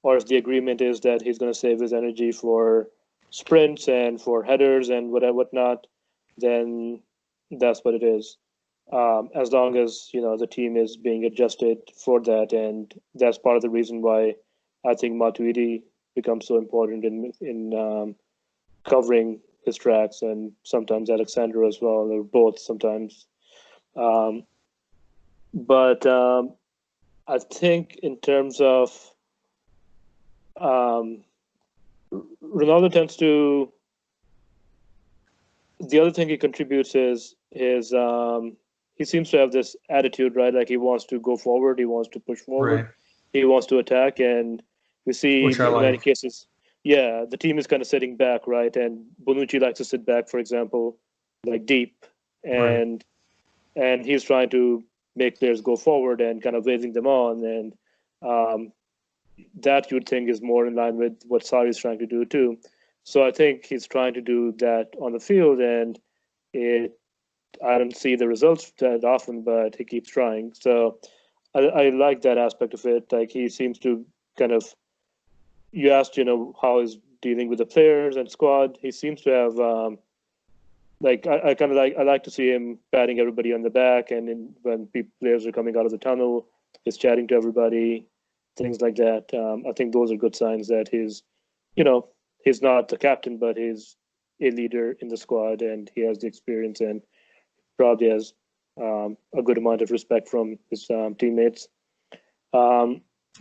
or if the agreement is that he's going to save his energy for sprints and for headers and whatnot, then that's what it is. As long as the team is being adjusted for that, and that's part of the reason why I think Matuidi becomes so important in covering his tracks, and sometimes Alexander as well, or both sometimes. But I think in terms of Ronaldo tends to. The other thing he contributes is his. He seems to have this attitude, right? Like he wants to go forward, he wants to push forward, Right. he wants to attack, and we see Which I in many like. cases, yeah, the team is kind of sitting back, right? And Bonucci likes to sit back, for example, like deep, Right. and he's trying to make players go forward and kind of waving them on, and that you would think is more in line with what Sarri's trying to do too. So I think he's trying to do that on the field, and I don't see the results that often, but he keeps trying. So I like that aspect of it. Like he seems to kind of. You asked, how he's dealing with the players and squad. He seems to have, I kind of I like to see him patting everybody on the back, and when players are coming out of the tunnel, he's chatting to everybody, things like that. I think those are good signs that he's not the captain, but he's a leader in the squad, and he has the experience and probably has a good amount of respect from his teammates.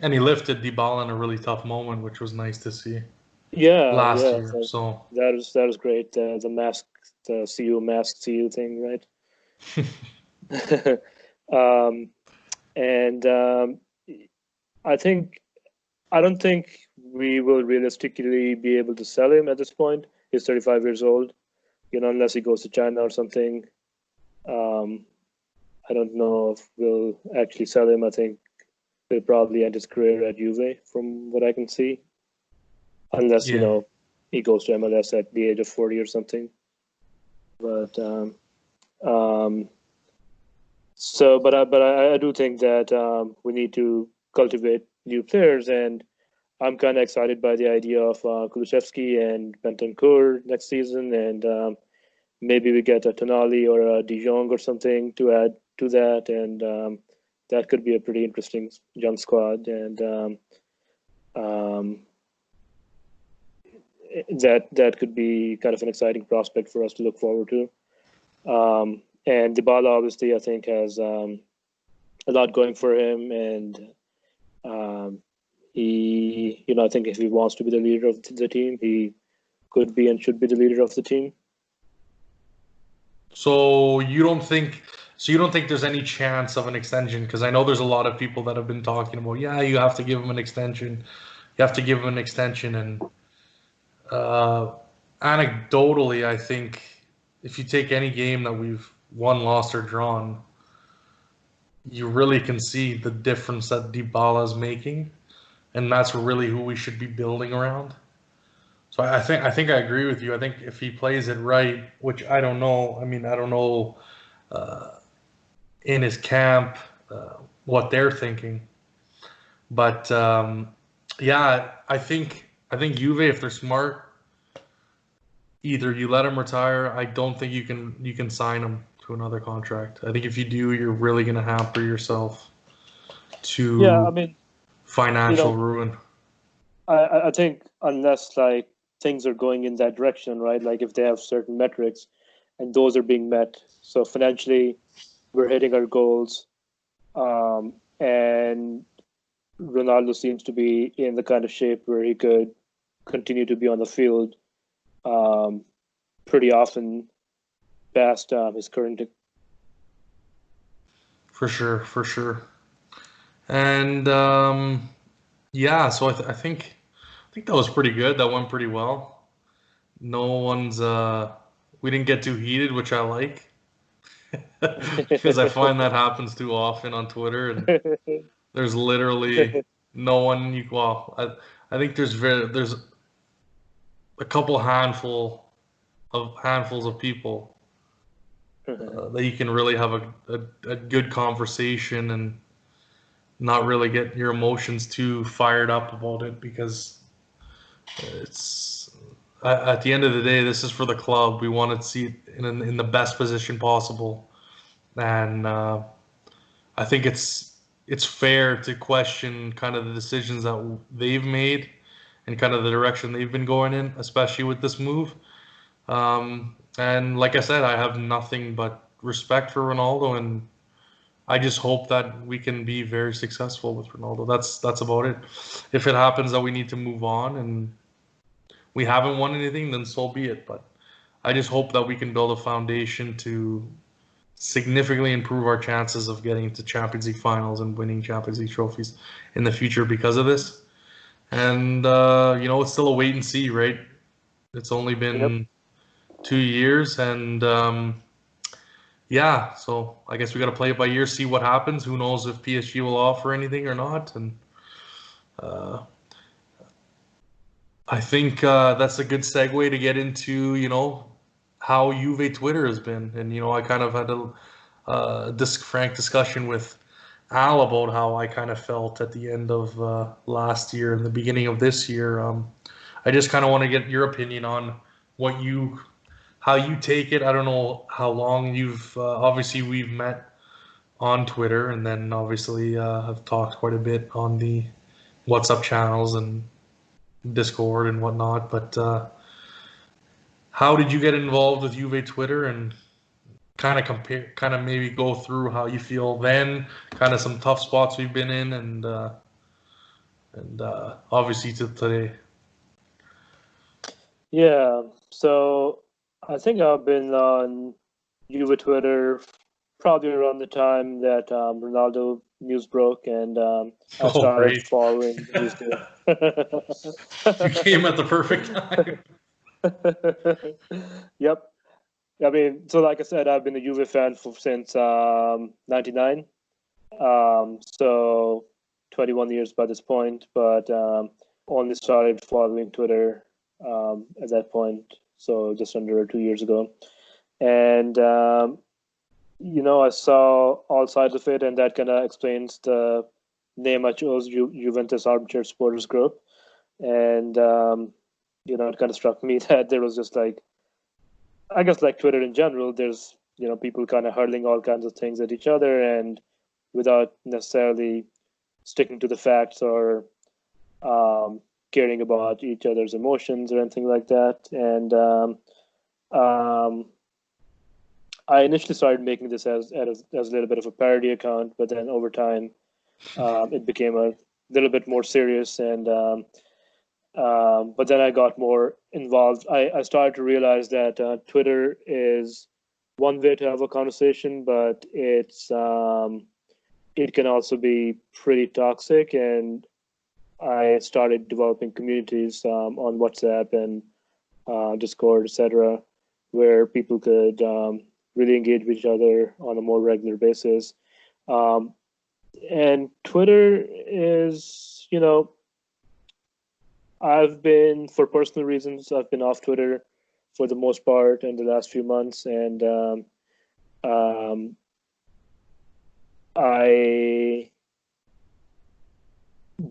And he lifted Dybala in a really tough moment, which was nice to see last Yeah. year. So That was great. The mask, the see you thing, right? And I don't think we will realistically be able to sell him at this point. He's 35 years old, unless he goes to China or something. I don't know if we'll actually sell him. I think he'll probably end his career at Juve, from what I can see, unless yeah. he goes to MLS at the age of 40 or something. But I do think that we need to cultivate new players, and I'm kind of excited by the idea of Kulusevski and Bentancur next season, and maybe we get a Tonali or a De Jong or something to add to that, and that could be a pretty interesting young squad, and that could be kind of an exciting prospect for us to look forward to. And Dybala, obviously, I think has a lot going for him, and he, I think if he wants to be the leader of the team, he could be and should be the leader of the team. So you don't think there's any chance of an extension? Because I know there's a lot of people that have been talking about, yeah, you have to give him an extension. You have to give him an extension. And anecdotally, I think if you take any game that we've won, lost, or drawn, you really can see the difference that Dybala is making, and that's really who we should be building around. So I think I agree with you. I think if he plays it right, which I don't know. I mean, I don't know in his camp what they're thinking, but yeah, I think Juve, if they're smart, either you let him retire. I don't think you can sign him to another contract. I think if you do, you're really going to hamper yourself Yeah, I to mean, you financial know, ruin. I think unless like things are going in that direction, right? Like if they have certain metrics and those are being met, so financially we're hitting our goals, and Ronaldo seems to be in the kind of shape where he could continue to be on the field um, pretty often past his current. For sure, for sure. And yeah, so I think that was pretty good. That went pretty well. No one's we didn't get too heated, which I like because I find that happens too often on Twitter, and there's literally no one you well, I think there's a couple handfuls of people that you can really have a good conversation and not really get your emotions too fired up about it because it's at the end of the day, this is for the club. We want to see it in the best position possible, and I think it's fair to question kind of the decisions that they've made and kind of the direction they've been going in, especially with this move. And like I said, I have nothing but respect for Ronaldo, and I just hope that we can be very successful with Ronaldo. That's about it. If it happens that we need to move on and we haven't won anything, then so be it. But I just hope that we can build a foundation to significantly improve our chances of getting to Champions League finals and winning Champions League trophies in the future because of this. And it's still a wait and see, right? It's only Yep. been 2 years, and yeah, so I guess we got to play it by ear, see what happens. Who knows if PSG will offer anything or not? And uh, I think that's a good segue to get into, how Juve Twitter has been. And, I kind of had a frank discussion with Al about how I kind of felt at the end of last year and the beginning of this year. I just kind of want to get your opinion on how you take it. I don't know how long you've, obviously we've met on Twitter and then obviously have talked quite a bit on the WhatsApp channels and Discord and whatnot. But how did you get involved with Juve Twitter and kind of maybe go through how you feel then, kind of some tough spots we've been in, and obviously to today. Yeah. So I think I've been on Juve Twitter probably around the time that Ronaldo news broke, and I Oh, started great! following his day. You came at the perfect time. Yep. I mean, so like I said, I've been a Juve fan since '99. So 21 years by this point, but only started following Twitter at that point, so just under 2 years ago. And I saw all sides of it, and that kind of explains the name I chose, Juventus Armchair Supporters Group. And it kind of struck me that there was just like, I guess, like Twitter in general, there's people kind of hurling all kinds of things at each other, and without necessarily sticking to the facts or caring about each other's emotions or anything like that. And I initially started making this as a little bit of a parody account, but then over time, it became a little bit more serious. And but then I got more involved. I started to realize that Twitter is one way to have a conversation, but it can also be pretty toxic. And I started developing communities on WhatsApp and Discord, etc., where people could really engage with each other on a more regular basis. Um, and Twitter is, for personal reasons, I've been off Twitter for the most part in the last few months, and um, I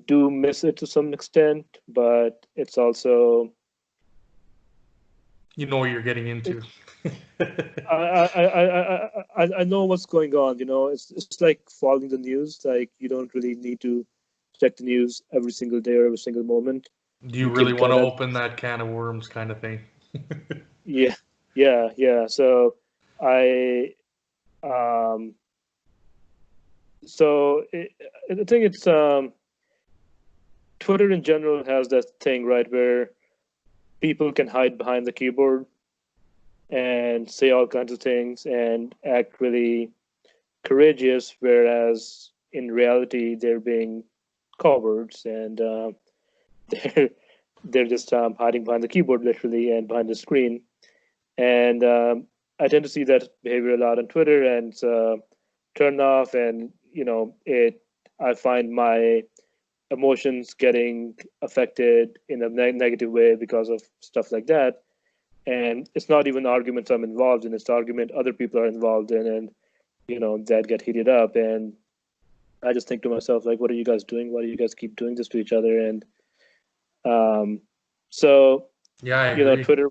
do miss it to some extent, but it's also You know what you're getting into. I know what's going on. You know, it's like following the news. Like you don't really need to check the news every single day or every single moment. Do you You really can want to kind of open that can of worms kind of thing? yeah, yeah. So I um so it, I think it's Twitter in general has that thing right where people can hide behind the keyboard and say all kinds of things and act really courageous, whereas in reality they're being cowards and they're they're just hiding behind the keyboard literally and behind the screen. And I tend to see that behavior a lot on Twitter, and turn off. And you know, it I find my emotions getting affected in a negative way because of stuff like that. And it's not even arguments I'm involved in; it's the argument other people are involved in, and you know that get heated up. And I just think to myself, like, what are you guys doing? Why do you guys keep doing this to each other? And um, so, Yeah, I you know, agree. Twitter,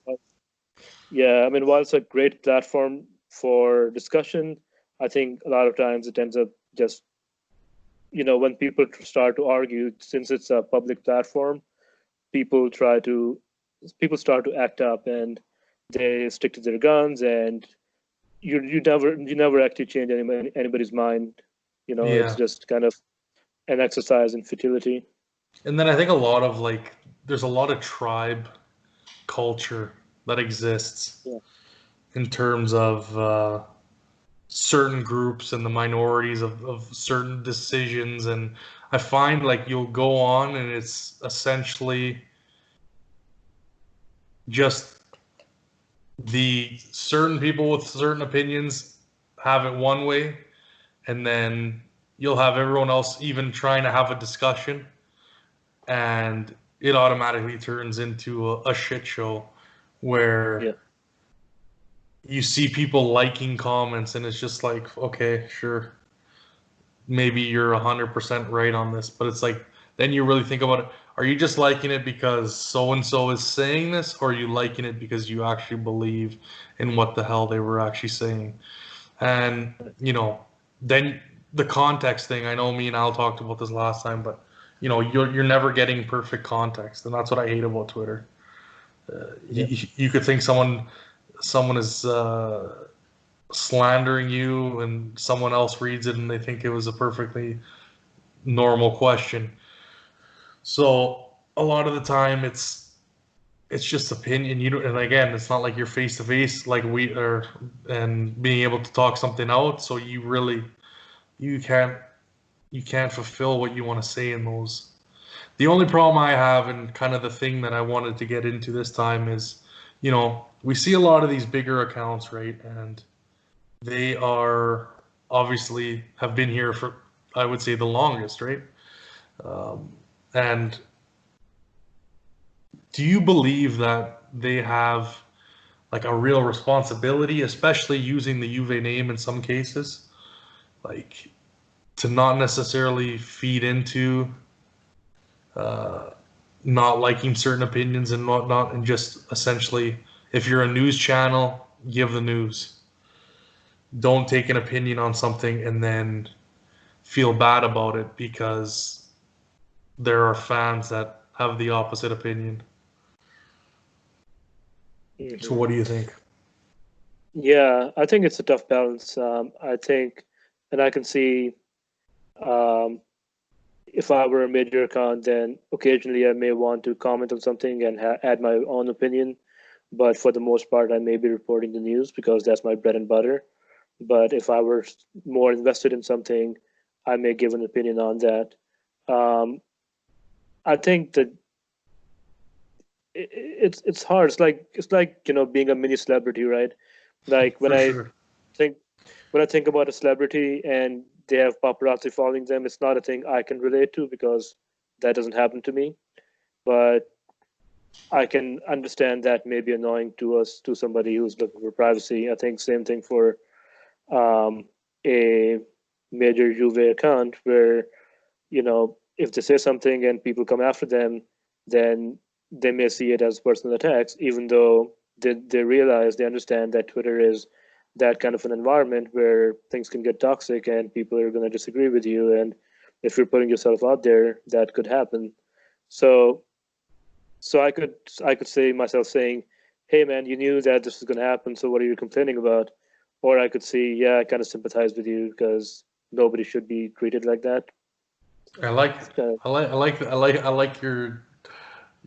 yeah, I mean, while it's a great platform for discussion, I think a lot of times it ends up just, you know, when people start to argue, since it's a public platform, people try to, people start to act up and they stick to their guns, and you never actually change anybody's mind. You know, it's Yeah. just kind of an exercise in futility. And then I think a lot of like, there's a lot of tribe culture that exists Yeah. in terms of certain groups and the minorities of certain decisions. And I find like you'll go on and it's essentially just the certain people with certain opinions have it one way, and then you'll have everyone else even trying to have a discussion, and it automatically turns into a shit show Yeah. where you see people liking comments and it's just like, okay, sure, maybe you're 100% right on this, but it's like, then you really think about it. Are you just liking it because so and so is saying this, or are you liking it because you actually believe in what the hell they were actually saying? And, you know, then the context thing, I know me and Al talked about this last time, but, you know, you're never getting perfect context. And that's what I hate about Twitter. Yeah. You could think someone is slandering you and someone else reads it and they think it was a perfectly normal question. So a lot of the time it's just opinion. You don't, and again, it's not like you're face to face like we are, and being able to talk something out. So you really you can't you can't fulfill what you want to say in those. The only problem I have, and kind of the thing that I wanted to get into this time is, you know, we see a lot of these bigger accounts, right? And they are obviously have been here for, I would say, the longest, right? And do you believe that they have like a real responsibility, especially using the Juve name in some cases, like to not necessarily feed into not liking certain opinions and whatnot, and just essentially, if you're a news channel, give the news. Don't take an opinion on something and then feel bad about it because there are fans that have the opposite opinion. So, Mhm. what do you think? Yeah, I think it's a tough balance. I think, and I can see, um, if I were a major account, then occasionally I may want to comment on something and add my own opinion. But for the most part, I may be reporting the news because that's my bread and butter. But if I were more invested in something, I may give an opinion on that. Um, I think that it's hard. It's like you know being a mini celebrity, right? Like For sure. think when I think about a celebrity and they have paparazzi following them, it's not a thing I can relate to because that doesn't happen to me. But I can understand that may be annoying to us, to somebody who's looking for privacy. I think same thing for um, a major Juve account where, you know, if they say something and people come after them, then they may see it as personal attacks, even though they realize, they understand that Twitter is that kind of an environment where things can get toxic and people are going to disagree with you, and if you're putting yourself out there, that could happen. So I could say myself saying, "Hey man, you knew that this was going to happen, so what are you complaining about?" Or I could see, "Yeah, I kind of sympathize with you because nobody should be treated like that." I like It's it. kind of, I like your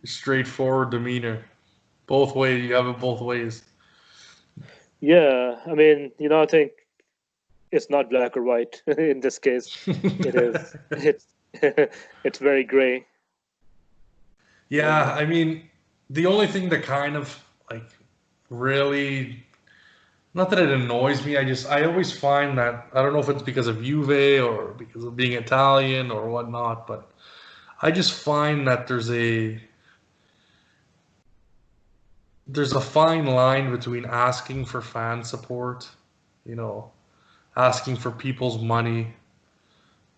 straightforward demeanor. Both ways, you have it both ways. yeah. I mean, I think it's not black or white in this case. It is. It's it's very gray. Yeah, I mean, the only thing that kind of like really, not that it annoys me, I always find that, I don't know if it's because of Juve or because of being Italian or whatnot, but I just find that there's a fine line between asking for fan support, you know, asking for people's money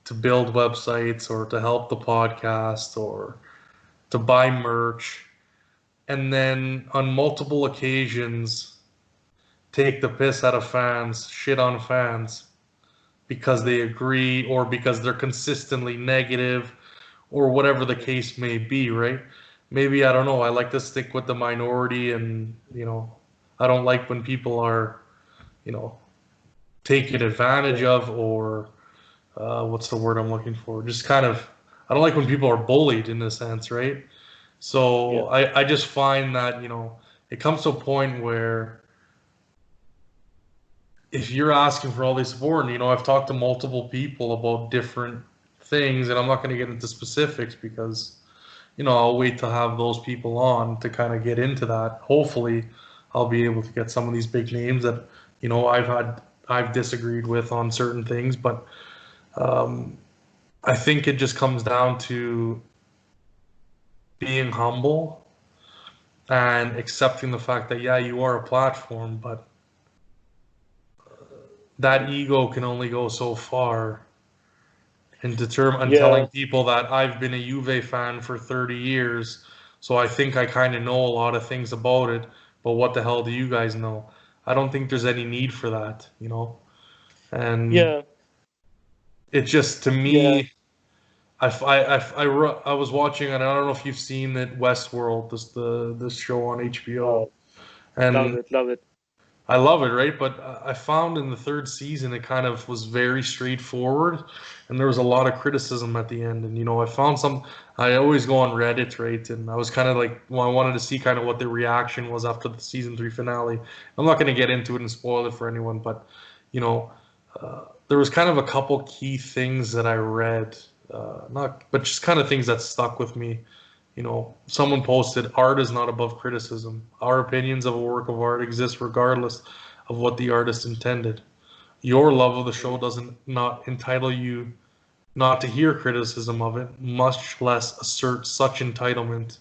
to build websites or to help the podcast or to buy merch, and then on multiple occasions take the piss out of fans, shit on fans because they agree or because they're consistently negative or whatever the case may be, right? Maybe, I don't know, I like to stick with the minority, and, I don't like when people are, you know, taken advantage Yeah. of, or what's the word I'm looking for? Just kind of, I don't like when people are bullied in a sense, right? So Yeah. I just find that, it comes to a point where if you're asking for all this support, and, I've talked to multiple people about different things, and I'm not going to get into specifics because, I'll wait to have those people on to kind of get into that. Hopefully, I'll be able to get some of these big names that, I've disagreed with on certain things, but um, I think it just comes down to being humble and accepting the fact that, yeah, you are a platform, but that ego can only go so far. And telling Yeah. people that I've been a Juve fan for 30 years, so I think I kind of know a lot of things about it, but what the hell do you guys know? I don't think there's any need for that. And Yeah. it just, to Yeah. me, I was watching, and I don't know if you've seen it, Westworld, this show on HBO, Oh, love and it. Love it. I love it, right? But I found in the third season it kind of was very straightforward, and there was a lot of criticism at the end. And I found some. I always go on Reddit, right? And I was kind of like, well, I wanted to see kind of what the reaction was after the season 3 finale. I'm not going to get into it and spoil it for anyone, but you know, there was kind of a couple key things that I read, not, but just kind of things that stuck with me. Someone posted, art is not above criticism. Our opinions of a work of art exist regardless of what the artist intended. Your love of the show doesn't not entitle you not to hear criticism of it, much less assert such entitlement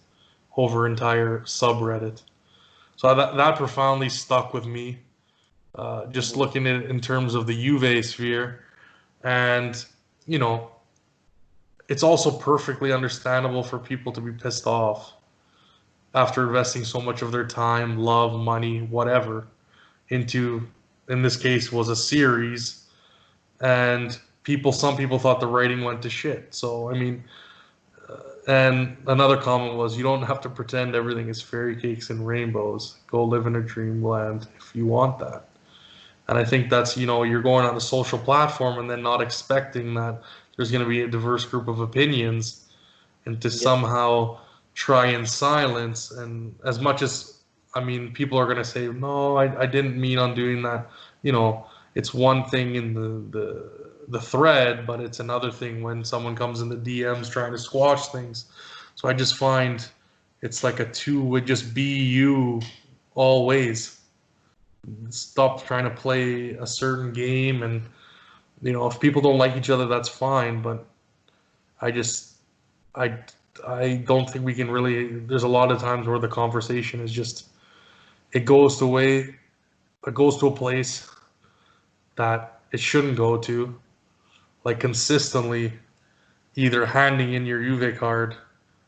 over entire subreddit. So that profoundly stuck with me, just Mhm. looking at it in terms of the Juve sphere. And, you know, it's also perfectly understandable for people to be pissed off after investing so much of their time, love, money, whatever, into, in this case, was a series, and some people thought the writing went to shit. So, I mean, and another comment was, you don't have to pretend everything is fairy cakes and rainbows. Go live in a dreamland if you want that. And I think that's, you're going on a social platform and then not expecting that there's going to be a diverse group of opinions, and to Yep. somehow try and silence. And as much as, I mean, people are going to say, no, I didn't mean on doing that. It's one thing in the thread, but it's another thing when someone comes in the DMs trying to squash things. So I just find it's like a two would just be you always. Stop trying to play a certain game, and if people don't like each other, that's fine. But I just I I don't think we can really. There's a lot of times where the conversation is just, it goes to a place that it shouldn't go to, like consistently either handing in your Juve card,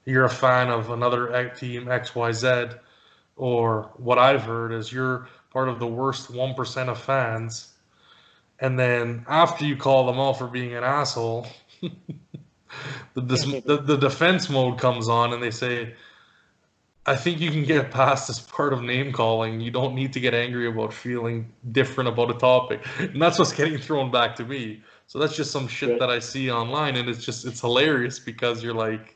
you're a fan of another team XYZ, or what I've heard is you're part of the worst 1% of fans, and then after you call them out for being an asshole, the defense mode comes on, and they say, I think you can get past this part of name calling. You don't need to get angry about feeling different about a topic. And that's what's getting thrown back to me. So that's just some shit Right. that I see online, and it's hilarious because you're like,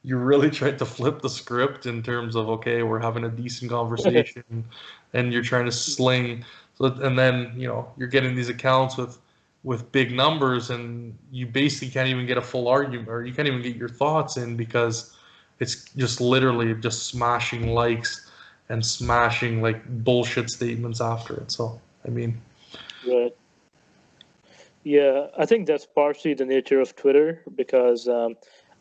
you really tried to flip the script in terms of, okay, we're having a decent conversation, and you're trying to sling. So, and then, you're getting these accounts with big numbers, and you basically can't even get a full argument, or you can't even get your thoughts in because it's just literally just smashing likes and smashing like bullshit statements after it. So, I mean, Right. Yeah, I think that's partially the nature of Twitter because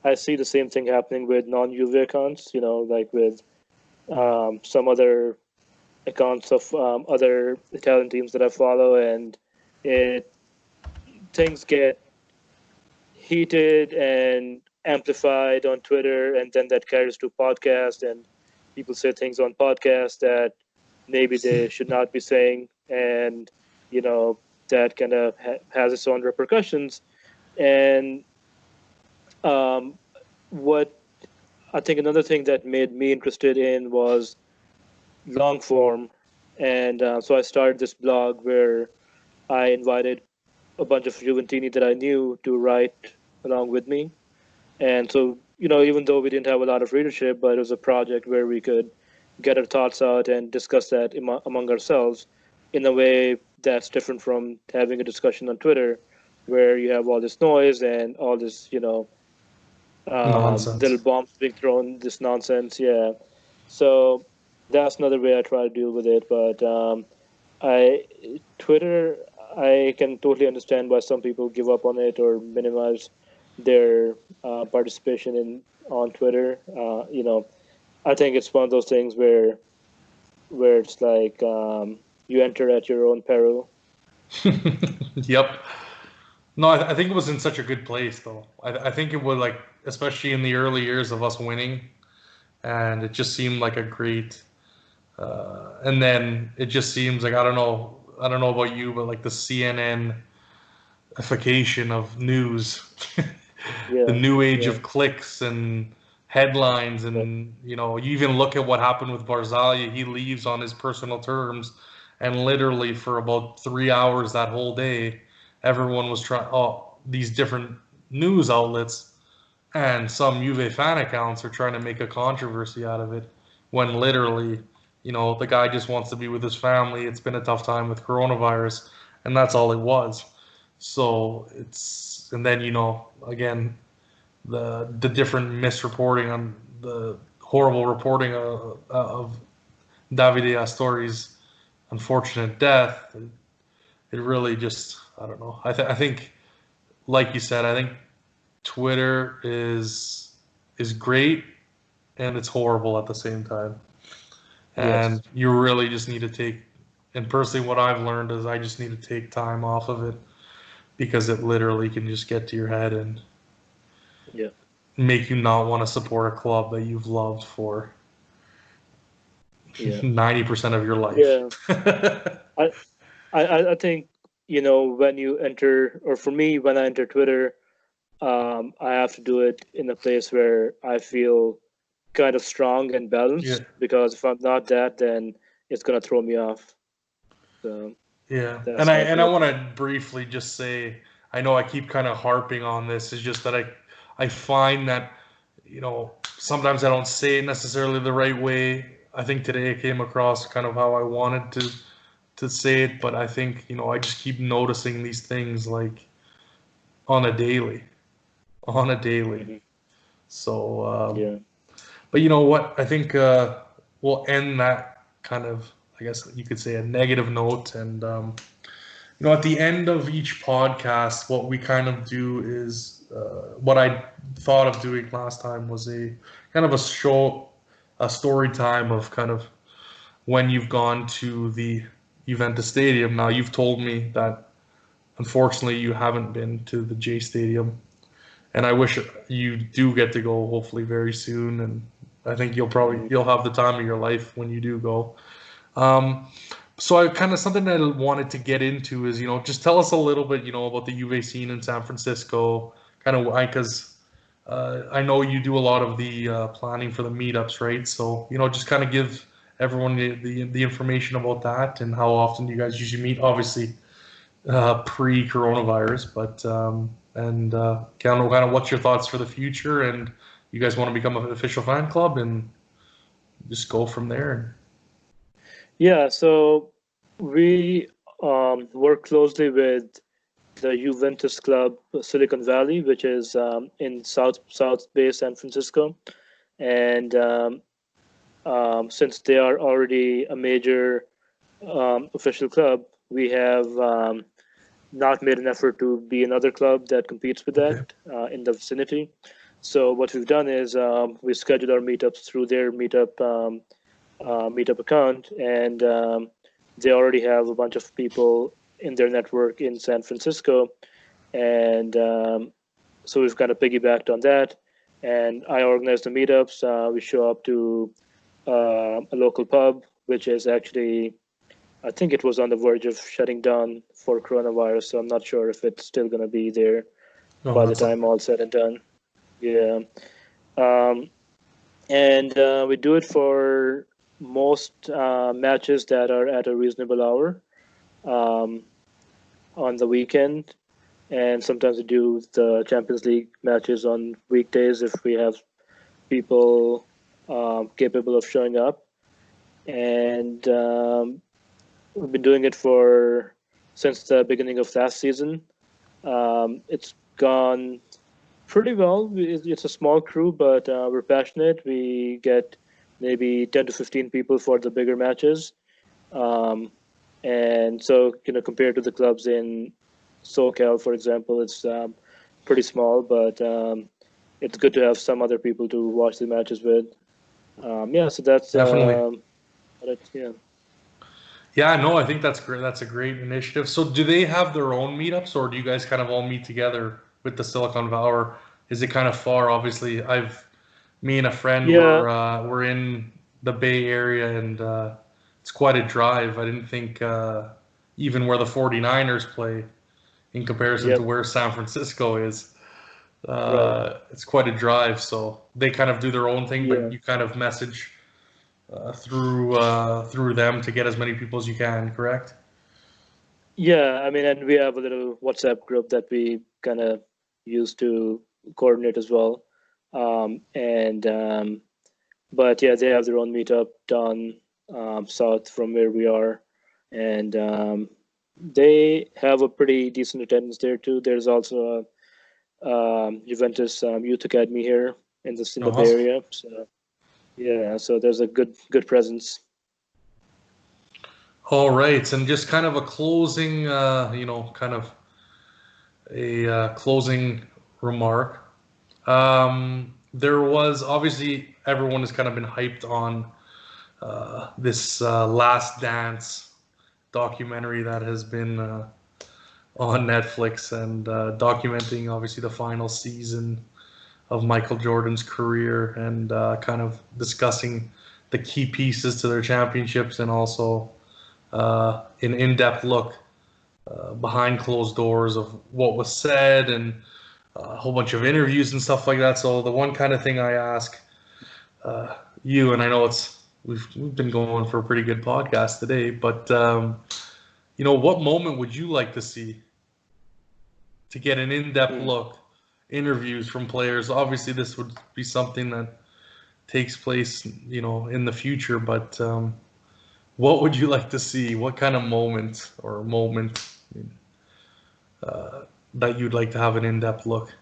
I see the same thing happening with non-Juve accounts. Like with some other accounts of other Italian teams that I follow, and it things get heated and amplified on Twitter, and then that carries to podcast, and people say things on podcast that maybe they should not be saying, and that kind of has its own repercussions. And um, what I think another thing that made me interested in was long form, and so I started this blog where I invited a bunch of Juventini that I knew to write along with me. And so, even though we didn't have a lot of readership, but it was a project where we could get our thoughts out and discuss that among ourselves in a way that's different from having a discussion on Twitter, where you have all this noise and all this, little nonsense. bombs being thrown, this nonsense. Yeah. So that's another way I try to deal with it. But I Twitter, I can totally understand why some people give up on it or minimize their participation in on Twitter. I think it's one of those things where it's like you enter at your own peril. Yep. No, I think it was in such a good place though. I think it was like, especially in the early years of us winning, and it just seemed like a great. And then it just seems like, I don't know about you, but like the CNNification of news, the Yeah, new age yeah, of clicks and headlines, yeah, and you even look at what happened with Barzagli. He leaves on his personal terms, and literally for about 3 hours that whole day, everyone was trying. Oh, these different news outlets and some Juve fan accounts are trying to make a controversy out of it, when literally, the guy just wants to be with his family. It's been a tough time with coronavirus, and that's all it was. So and then again, the different misreporting on the horrible reporting of Davide Astori's unfortunate death. It really just, I don't know. I think, like you said, I think Twitter is great and it's horrible at the same time. yes, And you really just need to take, and personally what I've learned is I just need to take time off of it, because it literally can just get to your head and yeah, make you not want to support a club that you've loved for yeah, 90% of your life. yeah. I, I think when you enter, or for me, when I enter Twitter, I have to do it in a place where I feel kind of strong and Yeah. balanced. Because if I'm not that, then it's gonna throw me off. So Yeah. And that's I how I and I feel. want to briefly just say, I know I keep kind of harping on this, is just that I find that, sometimes I don't say it necessarily the right way. I think today it came across kind of how I wanted to say it, but I think, I just keep noticing these things like on a daily, on a daily. Hmm. So, Yeah. but you know what? I think we'll end that kind of, I guess you could say, a negative note. And, at the end of each podcast, what we kind of do is what I thought of doing last time was a kind of a story time of kind of when you've gone to the Juventus Stadium. Now, you've told me that unfortunately you haven't been to the J Stadium, and I wish you do get to go hopefully very soon, and I think you'll have the time of your life when you do go. Um, so I kind of something that I wanted to get into is just tell us a little bit about the Juve scene in San Francisco, kind of why because I know you do a lot of the planning for the meetups, right? So just kind of give everyone the information about that and how often you guys usually meet. Obviously, pre-coronavirus, but and kind of what's your thoughts for the future, and you guys want to become an official fan club and just go from there. Yeah, so we work closely with the Juventus club, Silicon Valley, which is in South Bay, San Francisco, and since they are already a major official club, we have not made an effort to be another club that competes with Okay. that in the vicinity. So what we've done is we schedule our meetups through their meetup account, and they already have a bunch of people in their network in San Francisco, and so we've kind of piggybacked on that. And I organize the meetups. We show up to a local pub, which is actually, I think it was on the verge of shutting down for coronavirus, so I'm not sure if it's still going to be there Oh, by the that's time all said and done. Yeah. Um, and we do it for most matches that are at a reasonable hour um, on the weekend. And sometimes we do the Champions League matches on weekdays if we have people capable of showing up. And we've been doing it for since the beginning of last season. It's gone pretty well. It's a small crew, but we're passionate. We get maybe 10 to 15 people for the bigger matches. And so, compared to the clubs in SoCal, for example, it's pretty small, but it's good to have some other people to watch the matches with. Yeah, so that's definitely. yeah. Yeah, no, I think that's great. That's a great initiative. So, do they have their own meetups, or do you guys kind of all meet together with the Silicon Valley? Or is it kind of far? Obviously, me and a friend Yeah, were in the Bay Area, and it's quite a drive. I didn't think even where the 49ers play in comparison to yep, where San Francisco is, right. it's quite a drive. So they kind of do their own thing, but Yeah. you kind of message through them to get as many people as you can. Correct? Yeah, I mean, and we have a little WhatsApp group that we kind of use to coordinate as well. And but yeah, they have their own meetup down south from where we are, and they have a pretty decent attendance there too. There's also a Juventus Youth Academy here in the Bay Awesome. Area. So yeah, so there's a good presence. All right, and just kind of a closing, kind of a closing remark. There was obviously everyone has kind of been hyped on this Last Dance documentary that has been on Netflix and documenting obviously the final season of Michael Jordan's career and kind of discussing the key pieces to their championships and also an in-depth look behind closed doors of what was said and a whole bunch of interviews and stuff like that. So the one kind of thing I ask you, and I know we've been going for a pretty good podcast today, but what moment would you like to see to get an in-depth Mm. look, interviews from players? Obviously, this would be something that takes place, in the future. But what would you like to see? What kind of moment that you'd like to have an in-depth look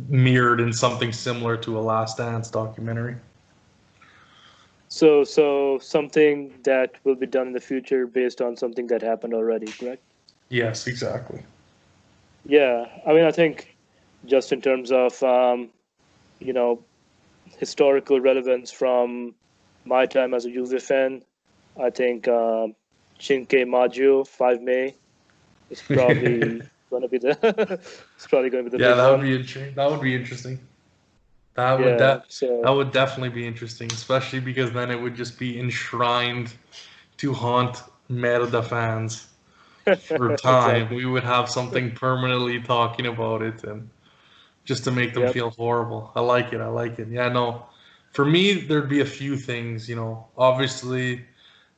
mirrored in something similar to a Last Dance documentary? So something that will be done in the future based on something that happened already, correct? Yes, exactly. Yeah, I mean, I think just in terms of you know historical relevance from my time as a Juve fan, I think Cinque Maggio, 5 May, is Yeah, probably going to be the it's probably going to be the big that would one. be interesting. That would be interesting. That would Yeah. that So would definitely be interesting, especially because then it would just be enshrined to haunt Merda fans for time. exactly. We would have something permanently talking about it and just to make them Yep. feel horrible. I like it. I like it. Yeah, no. For me, there'd be a few things, Obviously,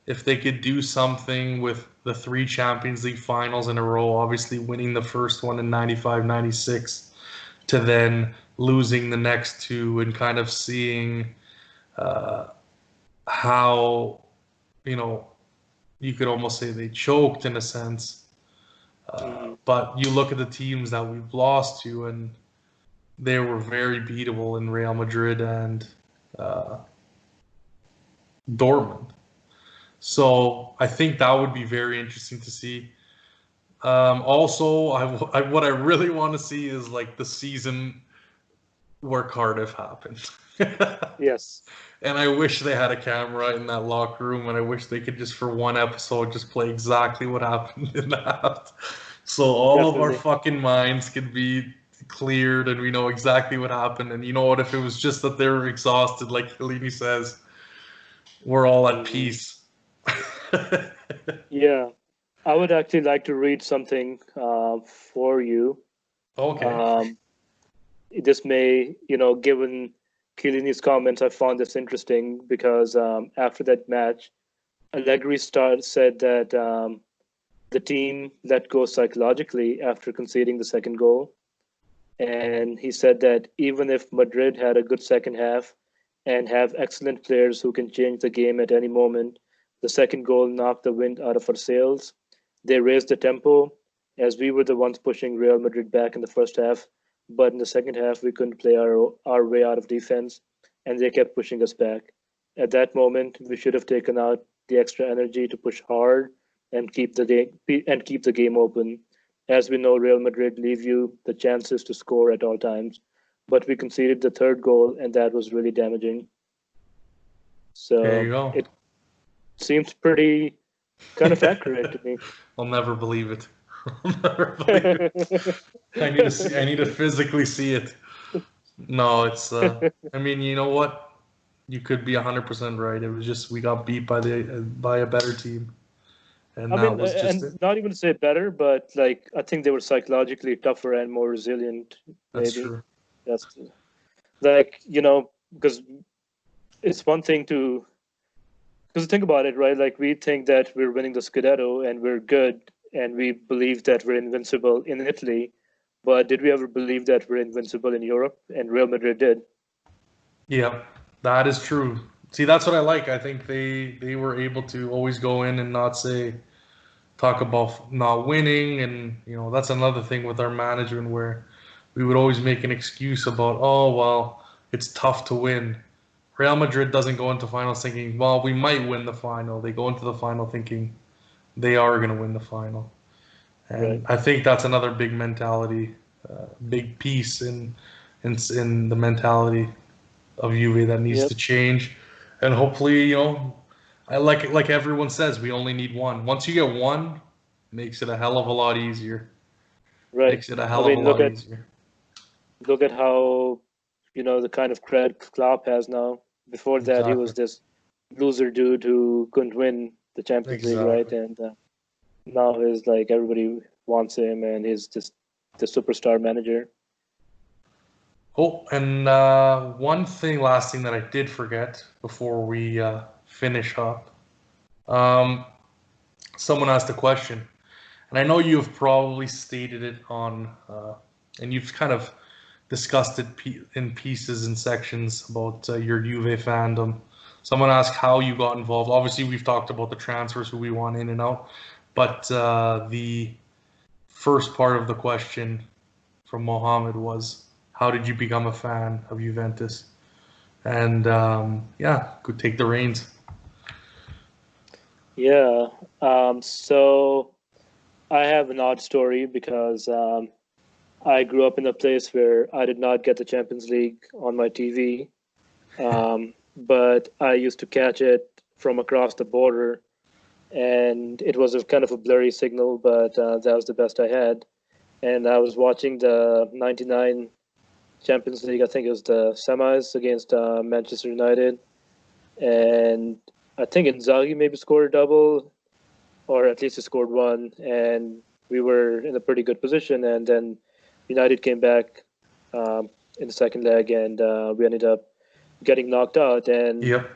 if they could do something with the three Champions League finals in a row, obviously winning the first one in 95, 96, to then losing the next two and kind of seeing uh, how, you know, you could almost say they choked in a sense. Mhm. But you look at the teams that we've lost to, and they were very beatable in Real Madrid and uh, Dortmund. So I think that would be very interesting to see. Also, what I really want to see is like the season where Cardiff happened. Yes, And I wish they had a camera in that locker room, and I wish they could just for one episode just play exactly what happened in that. So all of our definitely. fucking minds could be cleared and we know exactly what happened. And you know what? If it was just that they were exhausted, like Helini says, we're all at Mhm. peace. Yeah, I would actually like to read something for you. Okay. Um, this may, given Chiellini's comments, I found this interesting because after that match, Allegri said that the team let go psychologically after conceding the second goal. And he said that even if Madrid had a good second half and have excellent players who can change the game at any moment, the second goal knocked the wind out of our sails. They raised the tempo as we were the ones pushing Real Madrid back in the first half, but in the second half we couldn't play our way out of defense and they kept pushing us back. At that moment, we should have taken out the extra energy to push hard and keep the game open. As we know, Real Madrid leave you the chances to score at all times, but we conceded the third goal, and that was really damaging. There you So go. it seems pretty kind of accurate to me. I'll never believe it. I'll never believe it. I need to see. I need to physically see it. No, it's. I mean, you know what? You could be 100% right. It was just we got beat by a better team, and I that mean, was just and it. not even to say better, but like I think they were psychologically tougher and more resilient. That's Maybe true. that's like because it's one thing to because think about it, right? Like we think that we're winning the Scudetto and we're good, and we believe that we're invincible in Italy. But did we ever believe that we're invincible in Europe? And Real Madrid did. Yeah, that is true. See, that's what I like. I think they were able to always go in and not say talk about not winning, and that's another thing with our management where we would always make an excuse about, oh well, it's tough to win. Real Madrid doesn't go into finals thinking, well, we might win the final. They go into the final thinking they are going to win the final. Right. And I think that's another big mentality, big piece in the mentality of Juve that needs Yep. to change. And hopefully, I like everyone says, we only need one. Once you get one, makes it a hell of a lot easier. Right. Makes it a I hell of a mean, lot easier. look at how the kind of cred Klopp has now. Before that, he Exactly. was this loser dude who couldn't win the Champions League, right? Exactly. And now he's like everybody wants him, and he's just the superstar manager. Oh, and last thing that I did forget before we finish up. Um, Someone asked a question, and I know you've probably stated it and you've kind of discussed it in pieces and sections about your Juve fandom. Someone asked how you got involved. Obviously, we've talked about the transfers, who we want in and out, but the first part of the question from Mohammed was, how did you become a fan of Juventus? And yeah, could take the reins. Yeah. So I have an odd story because I grew up in a place where I did not get the Champions League on my TV, but I used to catch it from across the border, and it was a kind of a blurry signal, but that was the best I had. And I was watching the 99 Champions League. I think it was the semis against Manchester United, and I think Inzaghi maybe scored a double, or at least he scored one, and we were in a pretty good position. And then United came back in the second leg, and we ended up getting knocked out. And Yep.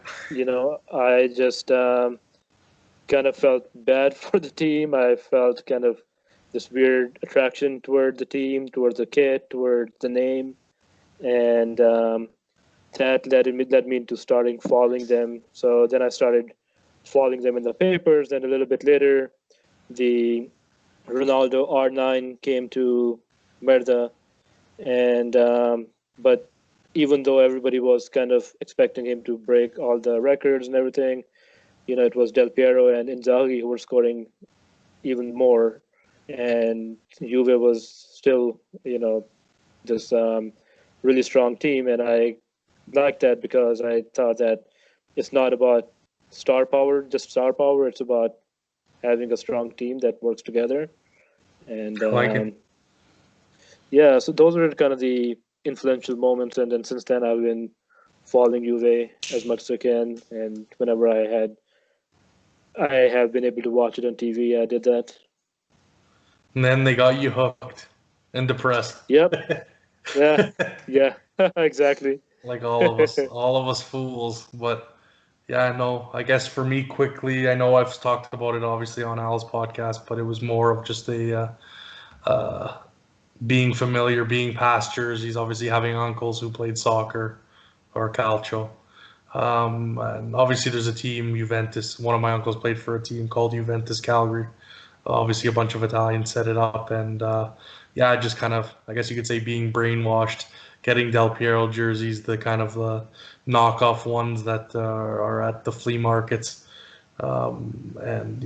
I just kind of felt bad for the team. I felt kind of this weird attraction toward the team, towards the kit, toward the name, and that led me into starting following them. So then I started following them in the papers. Then a little bit later, the Ronaldo R9 came to Merda, and but even though everybody was kind of expecting him to break all the records and everything, it was Del Piero and Inzaghi who were scoring even more, and Juve was still, this really strong team, and I liked that because I thought that it's not about just star power. It's about having a strong team that works together, and I like it. yeah. So those were kind of the influential moments, and then since then I've been following Juve as much as I can, and whenever I have been able to watch it on TV, I did that. And then they got you hooked and depressed. Yep. Yeah. Yeah. Exactly. Like all of us fools. But yeah, no, I guess for me quickly, I know I've talked about it obviously on Al's podcast, but it was more of just being familiar, being pastures. He's obviously having uncles who played soccer or calcio. And obviously there's a team, Juventus. One of my uncles played for a team called Juventus Calgary. Obviously a bunch of Italians set it up, and yeah, just kind of, I guess you could say, being brainwashed, getting Del Piero jerseys, the kind of knockoff ones that are at the flea markets, and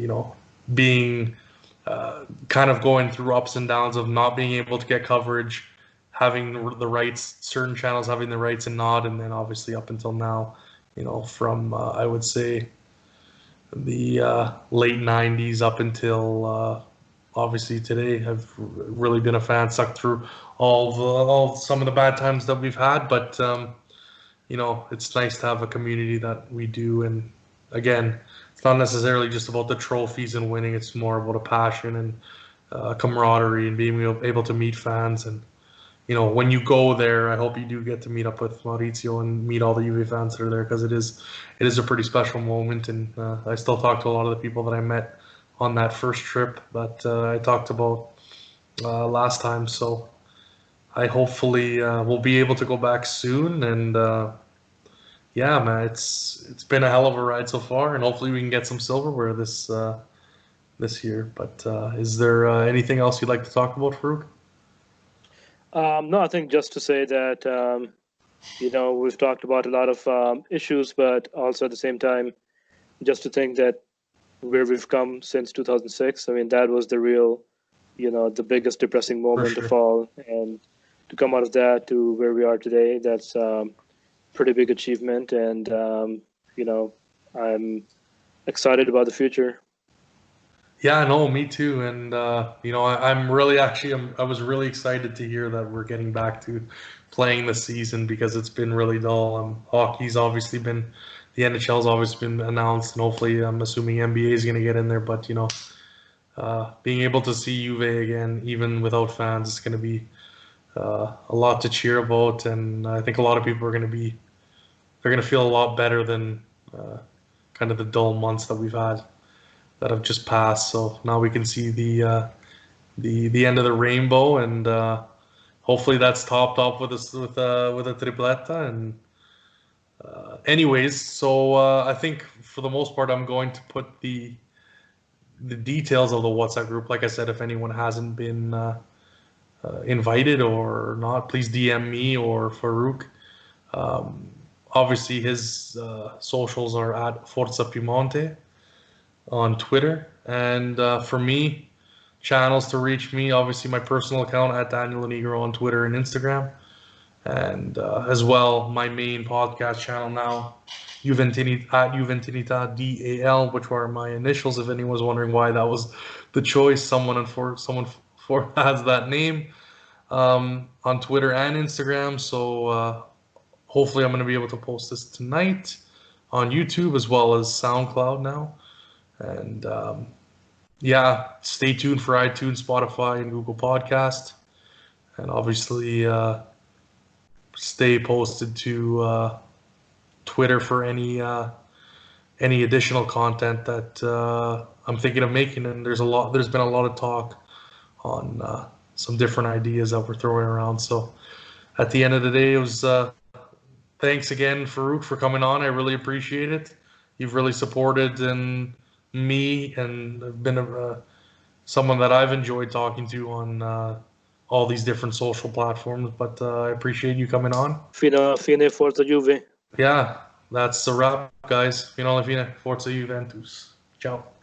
being kind of going through ups and downs of not being able to get coverage, having the rights, certain channels having the rights and not, and then obviously up until now, from I would say the late 90s up until obviously today. I've really been a fan, stuck through some of the bad times that we've had, but it's nice to have a community that we do. And again, it's not necessarily just about the trophies and winning. It's more about a passion and camaraderie and being able to meet fans. And when you go there, I hope you do get to meet up with Maurizio and meet all the Juve fans that are there, because it is a pretty special moment. And I still talk to a lot of the people that I met on that first trip that I talked about last time. So I hopefully will be able to go back soon. And yeah, man, it's been a hell of a ride so far, and hopefully we can get some silverware this year. But is there anything else you'd like to talk about, Farrukh? No, I think just to say that, we've talked about a lot of issues, but also at the same time, just to think that where we've come since 2006, I mean, that was the real, the biggest depressing moment of all. And to come out of that to where we are today, that's pretty big achievement. And, I'm excited about the future. Yeah, no, me too. And I'm really I was really excited to hear that we're getting back to playing this season, because it's been really dull. Hockey's obviously been, the NHL's always been announced, and hopefully I'm assuming NBA is going to get in there. But being able to see Juve again, even without fans, is going to be a lot to cheer about. And I think a lot of people they're going to feel a lot better than kind of the dull months that we've had, that have just passed. So now we can see the end of the rainbow, and hopefully that's topped up with a tripleta. And anyways, so I think for the most part, I'm going to put the details of the WhatsApp group. Like I said, if anyone hasn't been invited or not, please DM me or Farrukh. Obviously, his socials are at Forza Piemonte on Twitter. And for me, channels to reach me, obviously my personal account at Daniel Negro on Twitter and Instagram. And as well, my main podcast channel now, Juventinita, at Juventinita DAL, which were my initials. If anyone was wondering why that was the choice, someone for has that name. on Twitter and Instagram. So hopefully I'm going to be able to post this tonight on YouTube as well as SoundCloud now. And yeah, stay tuned for iTunes, Spotify, and Google Podcast. And obviously stay posted to Twitter for any additional content that I'm thinking of making. And there's been a lot of talk on some different ideas that we're throwing around. So at the end of the day, it was thanks again, Farrukh, for coming on. I really appreciate it. You've really supported me and been someone that I've enjoyed talking to on all these different social platforms. But I appreciate you coming on. Fine Forza Juve. Yeah, that's a wrap, guys. Fino alla fine, Forza Juventus. Ciao.